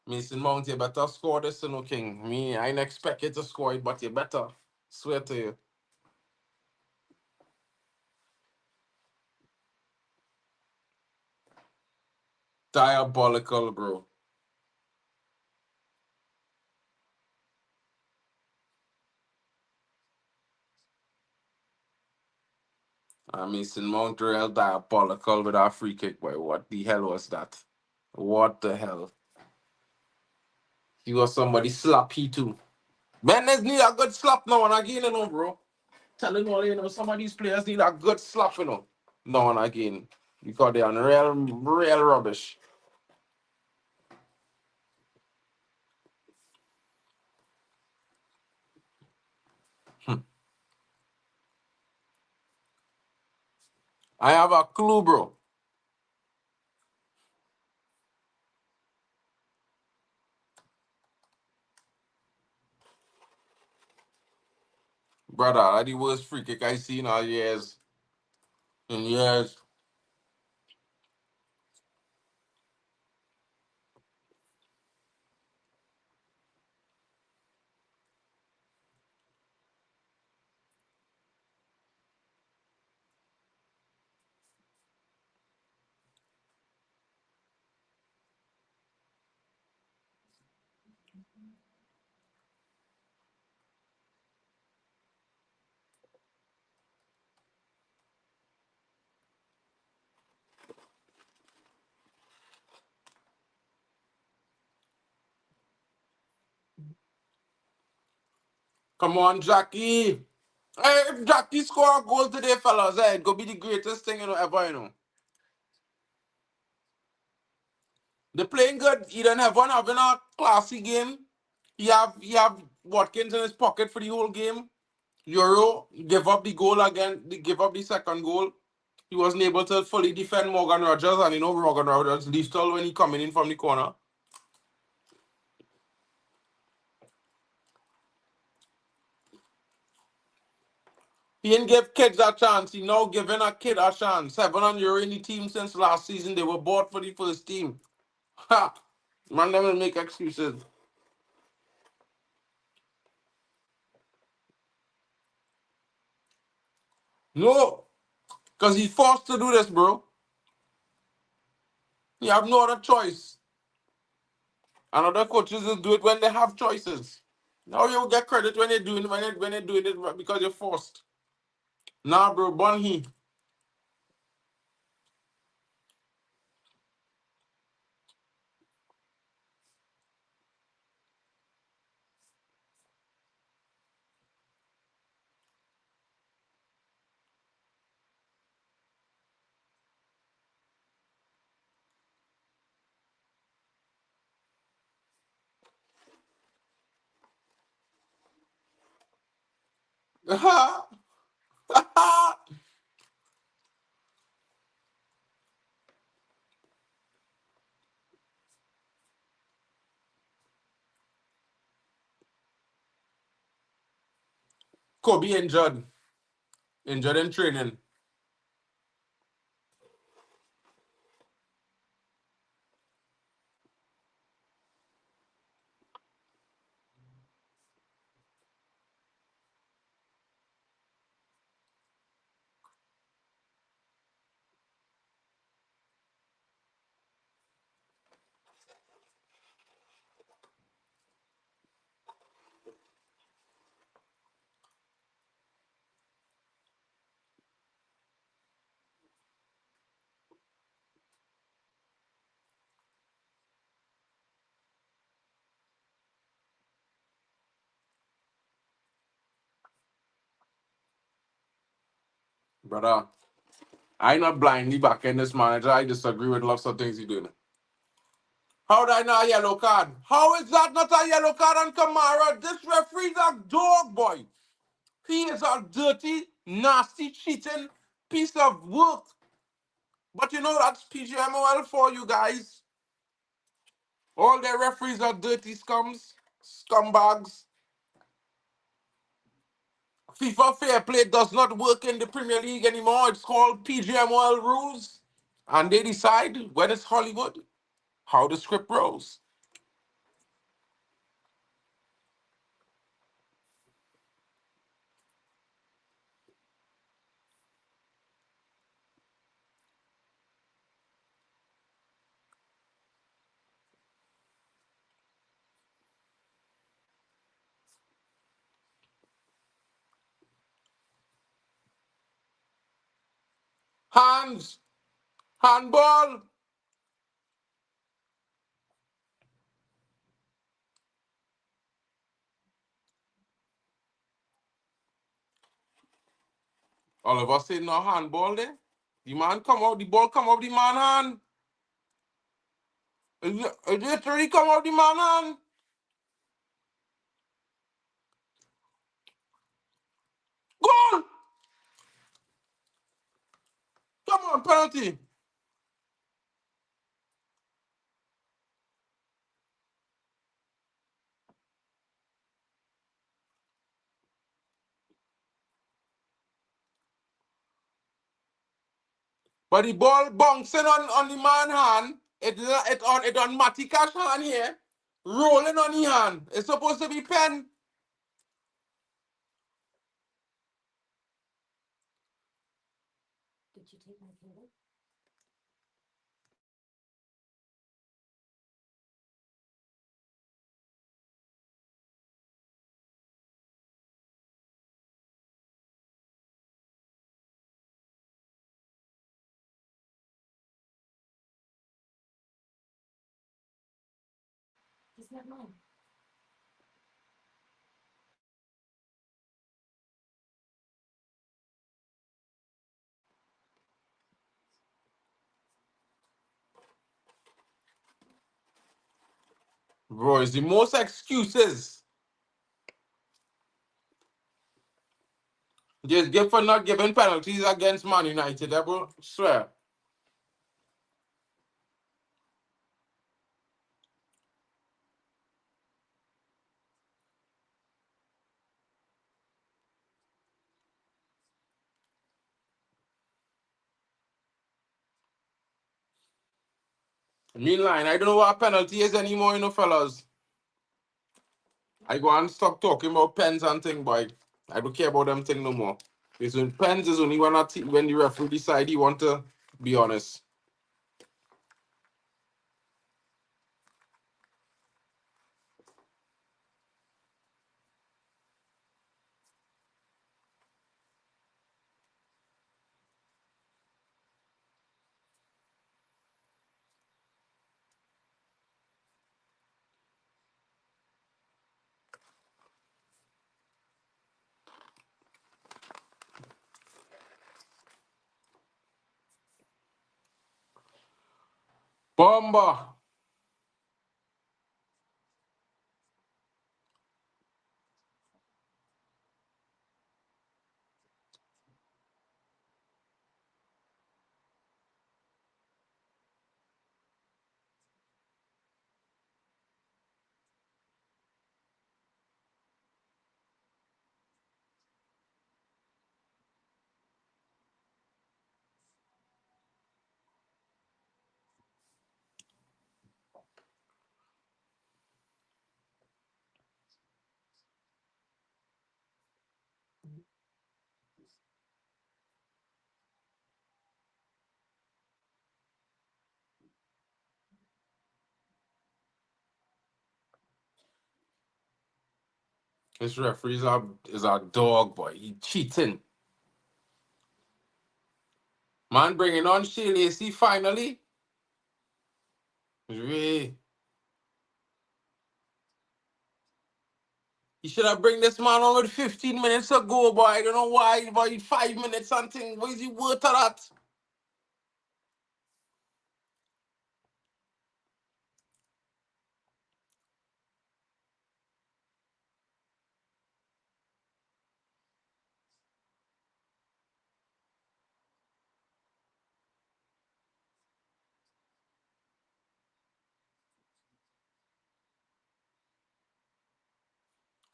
Mason Mount, you better score this, no king. Me, I didn't expect you to score it, but you better. Swear to you. Diabolical, bro. Mason Mount real diabolical with our free kick, boy. What the hell was that? What the hell? He was somebody slap he too. Man, there's need a good slap now and again, you know, bro. Telling all you know, some of these players need a good slap, you know. Now and again. Because they are real rubbish. I have a clue, bro. Brother, that's the worst free kick I seen all years. In years. Come on, Jackie. Hey, if Jackie score a goal today, fellas, it go be the greatest thing you know ever, you know. They playing good. He don't have one having a classy game. He have Watkins in his pocket for the whole game. Euro give up the goal again. Give up the second goal. He wasn't able to fully defend Morgan Rogers, and you know Morgan Rogers lethal when he coming in from the corner. He didn't give kids a chance. He now giving a kid a chance. 700 in the team since last season. They were bought for the first team. Ha! Man, them will make excuses. No, because he's forced to do this, bro. You have no other choice. And other coaches will do it when they have choices. Now you get credit when they're doing when they're doing it because you're forced. Nah, bro, Bunny. Kobe injured. Injured in training. Brother, I not blindly backing this manager. I disagree with lots of things he's doing. How did I not a yellow card? How is that not a yellow card on Kamara? This referee's a dog, boy. He is a dirty, nasty, cheating piece of work. But you know that's PGMOL for you guys. All their referees are dirty scumbags. FIFA Fair Play does not work in the Premier League anymore. It's called PGMOL rules. And they decide when it's Hollywood how the script rolls. Hands, handball. All of us say no handball there. The man come out, the ball come out the man hand. It literally come out the man hand. Goal! Come on, penalty. But the ball bouncing on the man hand. It on Matika's hand here. Rolling on the hand. It's supposed to be pen. Bro, it's the most excuses. Just give for not giving penalties against Man United, bro. Swear. Meanline, I don't know what a penalty is anymore, fellas. I go and stop talking about pens and thing, boy. I don't care about them thing no more. It's when pens is only when the referee decide he want to be honest. Bomba. This referee is a dog, boy. He cheating. Man bringing on Shea Lacey finally. Really? He should have bring this man on with 15 minutes ago, boy. I don't know why, boy. 5 minutes something. What is he worth of that?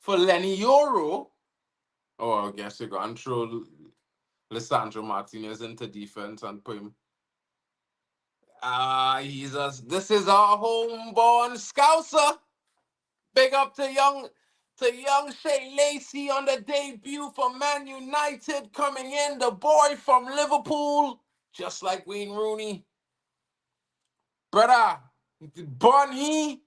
For Lenny Euro. Oh, I guess you gone throw Lisandro Martinez into defense and put him. This is our homeborn Scouser. Big up to young Shea Lacey on the debut for Man United coming in. The boy from Liverpool, just like Wayne Rooney. Brother, Bonnie.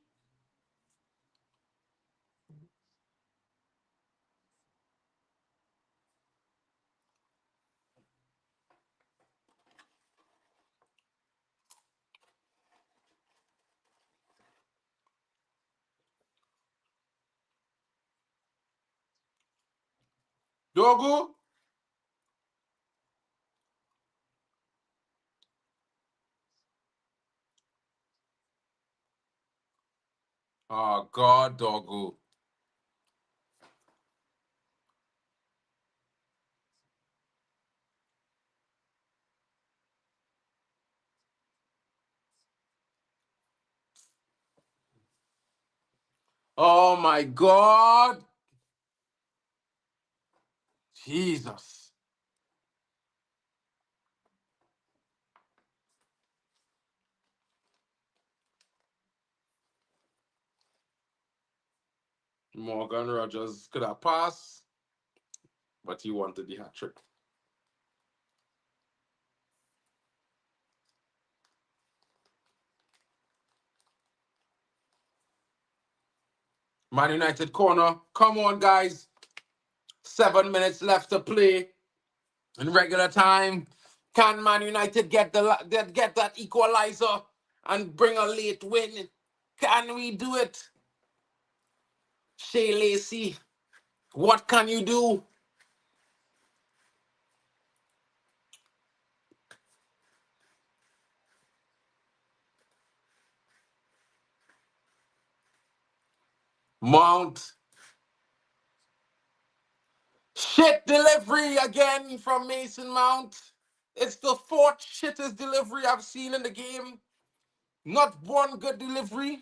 Dogu. Oh, God, Dogu. Oh, my God. Jesus. Morgan Rogers could have passed, but he wanted the hat trick. Man United corner. Come on, guys. 7 minutes left to play in regular time. Can Man United get that equalizer and bring a late win? Can we do it? Shea Lacey, what can you do? Mount. Shit delivery again from Mason Mount. It's the fourth shittest delivery I've seen in the game. Not one good delivery.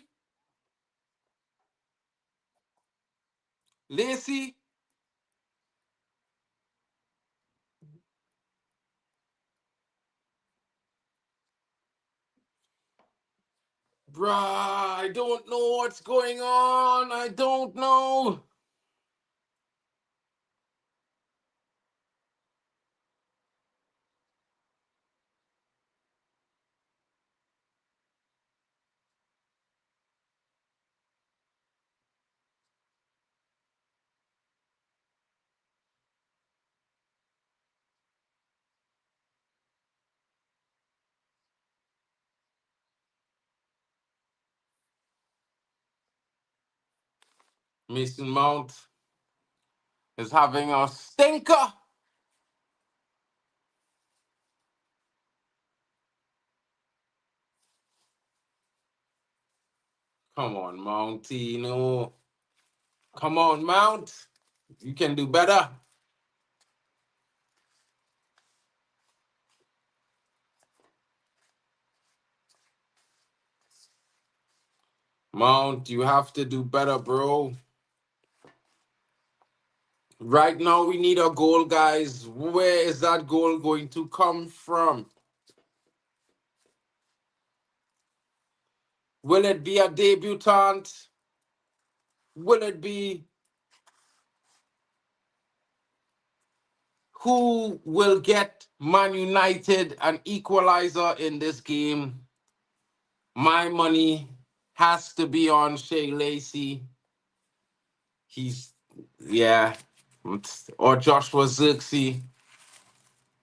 Lacey. Bruh, I don't know what's going on. I don't know. Mason Mount is having a stinker. Come on, Mountino. Come on, Mount. You can do better. Mount, you have to do better, bro. Right now, we need a goal, guys. Where is that goal going to come from? Will it be a debutant? Will it be who will get Man United an equalizer in this game? My money has to be on Shea Lacey. He's, yeah, or Joshua Zirkzee.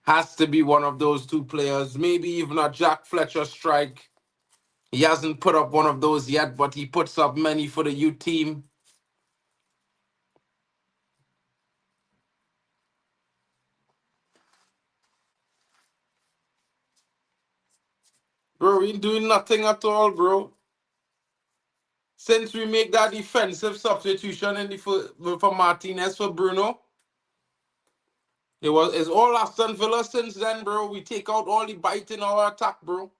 Has to be one of those two players. Maybe even a Jack Fletcher strike. He hasn't put up one of those yet, but he puts up many for the U team. Bro, we ain't doing nothing at all, bro. Since we make that defensive substitution in for Martinez for Bruno, it's all Aston Villa since then, bro. We take out all the bite in our attack, bro.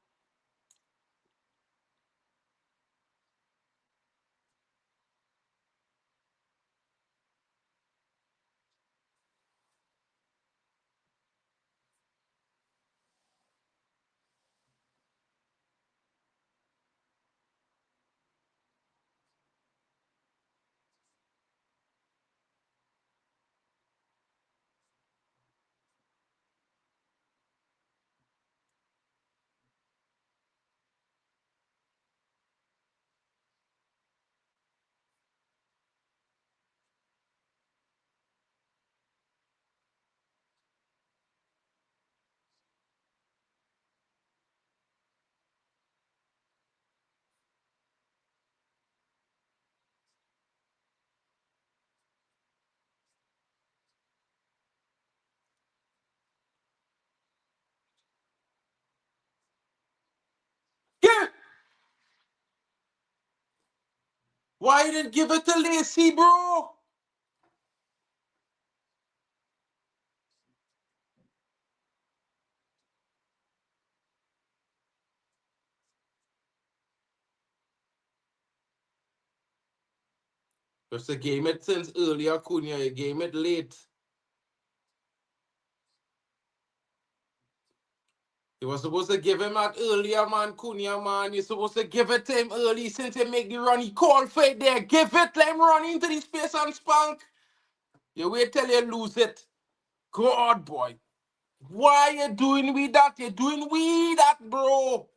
Yeah. Why you didn't give it to Lacey, bro? Just a game it since earlier, Cunha. You game it late. You was supposed to give him that earlier, man, Cunha, man. You're supposed to give it to him early since he make the run. He called for it there. Give it, let him run into the space and spunk. You wait till you lose it. God, boy. Why you doing with that? You doing with that, bro?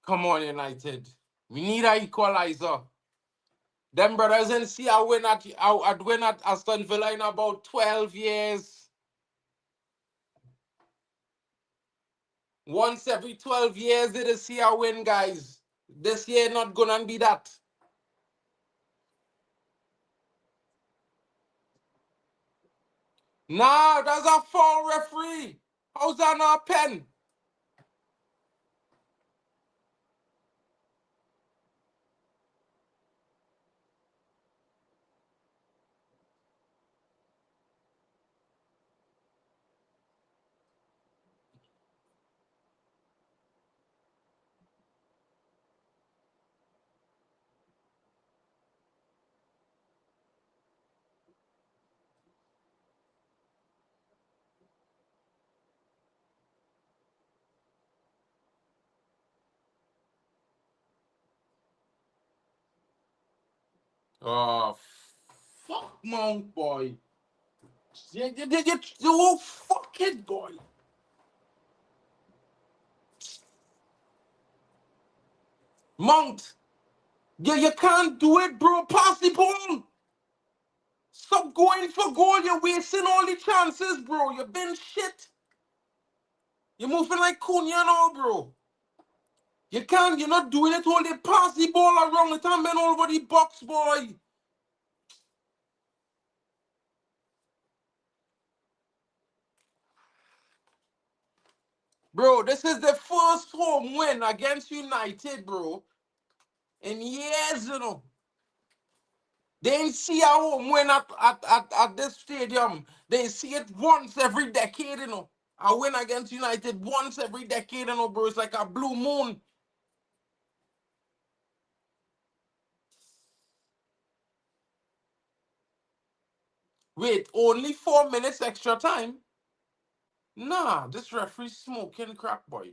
Come on, United. We need an equalizer. Them brothers didn't see I win at Aston Villa in about 12 years. Once every 12 years, they didn't see I win, guys. This year not gonna be that. Nah, that's a foul, referee. How's that not a pen? Oh, fuck Mount, boy. Oh, fuck it, boy. Mount, you can't do it, bro. Pass the ball. Stop going for goal. You're wasting all the chances, bro. You've been shit. You're moving like Cunha and all, bro. You can't, you're not doing it all. They pass the ball around the time, man, all over the box, boy. Bro, this is the first home win against United, bro, in years, you know. They ain't see a home win at this stadium. They see it once every decade, you know. A win against United once every decade, you know, bro. It's like a blue moon. Wait, only 4 minutes extra time? Nah, this referee smoking crack, boy.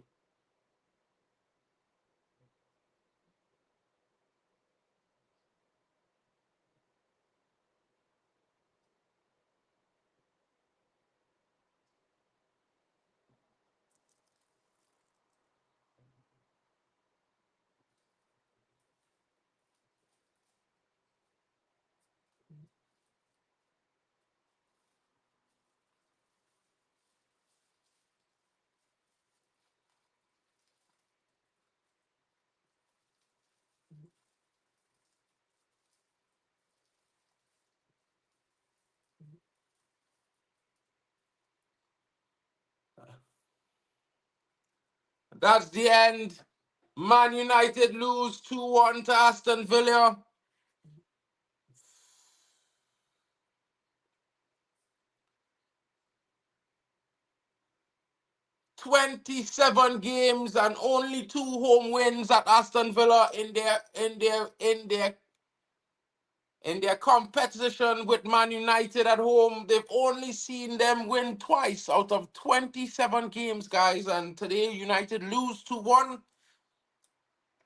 That's the end. Man United lose 2-1 to Aston Villa. 27 games and only 2 home wins at Aston Villa in their competition with Man United at home. They've only seen them win twice out of 27 games, guys. And today United lose 2-1.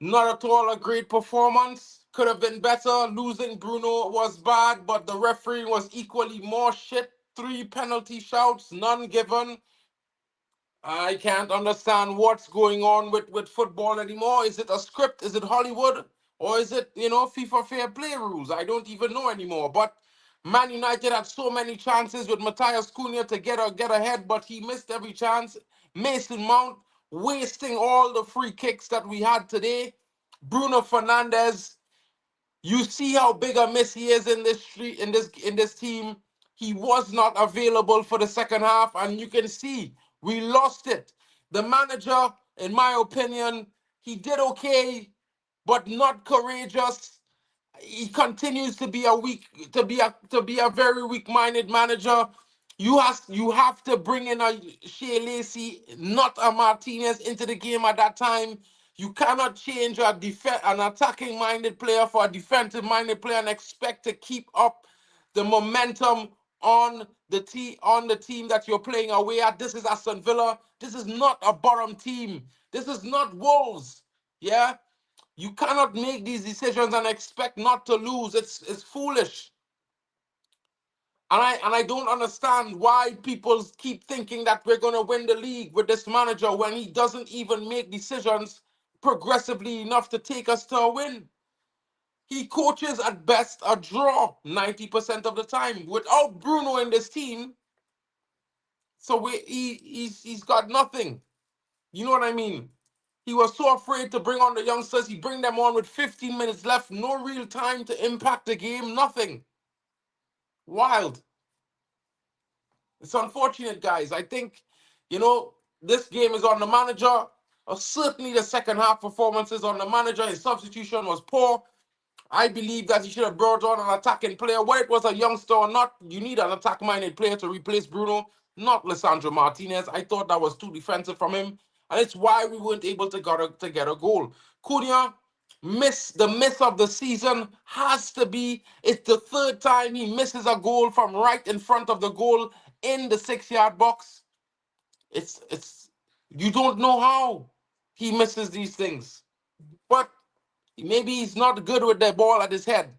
Not at all a great performance. Could have been better. Losing Bruno was bad, but the referee was equally more shit. 3 penalty shouts, none given. I can't understand what's going on with football anymore. Is it a script? Is it Hollywood? Or is it, FIFA fair play rules? I don't even know anymore. But Man United had so many chances with Matthias Cunha to get ahead, but he missed every chance. Mason Mount wasting all the free kicks that we had today. Bruno Fernandes, you see how big a miss he is in this team. He was not available for the second half, and you can see we lost it. The manager, in my opinion, he did okay, but not courageous. He continues to be a very weak-minded manager. You have to bring in a Shea Lacey, not a Martinez, into the game at that time. You cannot change an attacking-minded player for a defensive-minded player and expect to keep up the momentum on the team that you're playing away at. This is Aston Villa. This is not a bottom team. This is not Wolves. Yeah? You cannot make these decisions and expect not to lose. It's foolish. And I don't understand why people keep thinking that we're gonna win the league with this manager when he doesn't even make decisions progressively enough to take us to a win. He coaches at best a draw 90% of the time. Without Bruno in this team, so he's got nothing. You know what I mean? He was so afraid to bring on the youngsters. He bring them on with 15 minutes left, no real time to impact the game, nothing. Wild. It's unfortunate, guys. I think, this game is on the manager. Certainly the second half performance is on the manager. His substitution was poor. I believe that he should have brought on an attacking player. Whether it was a youngster or not, you need an attack-minded player to replace Bruno, not Lisandro Martinez. I thought that was too defensive from him, and it's why we weren't able to get a goal. Cunha, the miss of the season has to be. It's the third time he misses a goal from right in front of the goal in the 6-yard box. It's you don't know how he misses these things, but maybe he's not good with the ball at his head.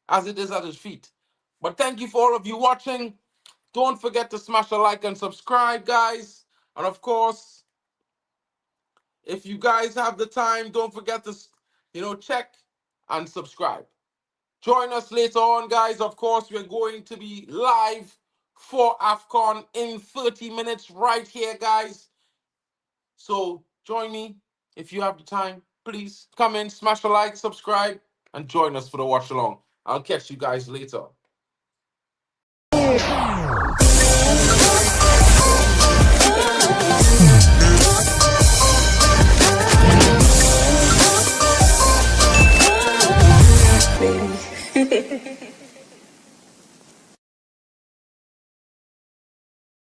as it is at his feet. But thank you for all of you watching. Don't forget to smash a like and subscribe, guys. And of course, if you guys have the time, don't forget to, check and subscribe. Join us later on, guys. Of course, we're going to be live for AFCON in 30 minutes right here, guys. So join me if you have the time. Please come in, smash a like, subscribe, and join us for the watch along. I'll catch you guys later.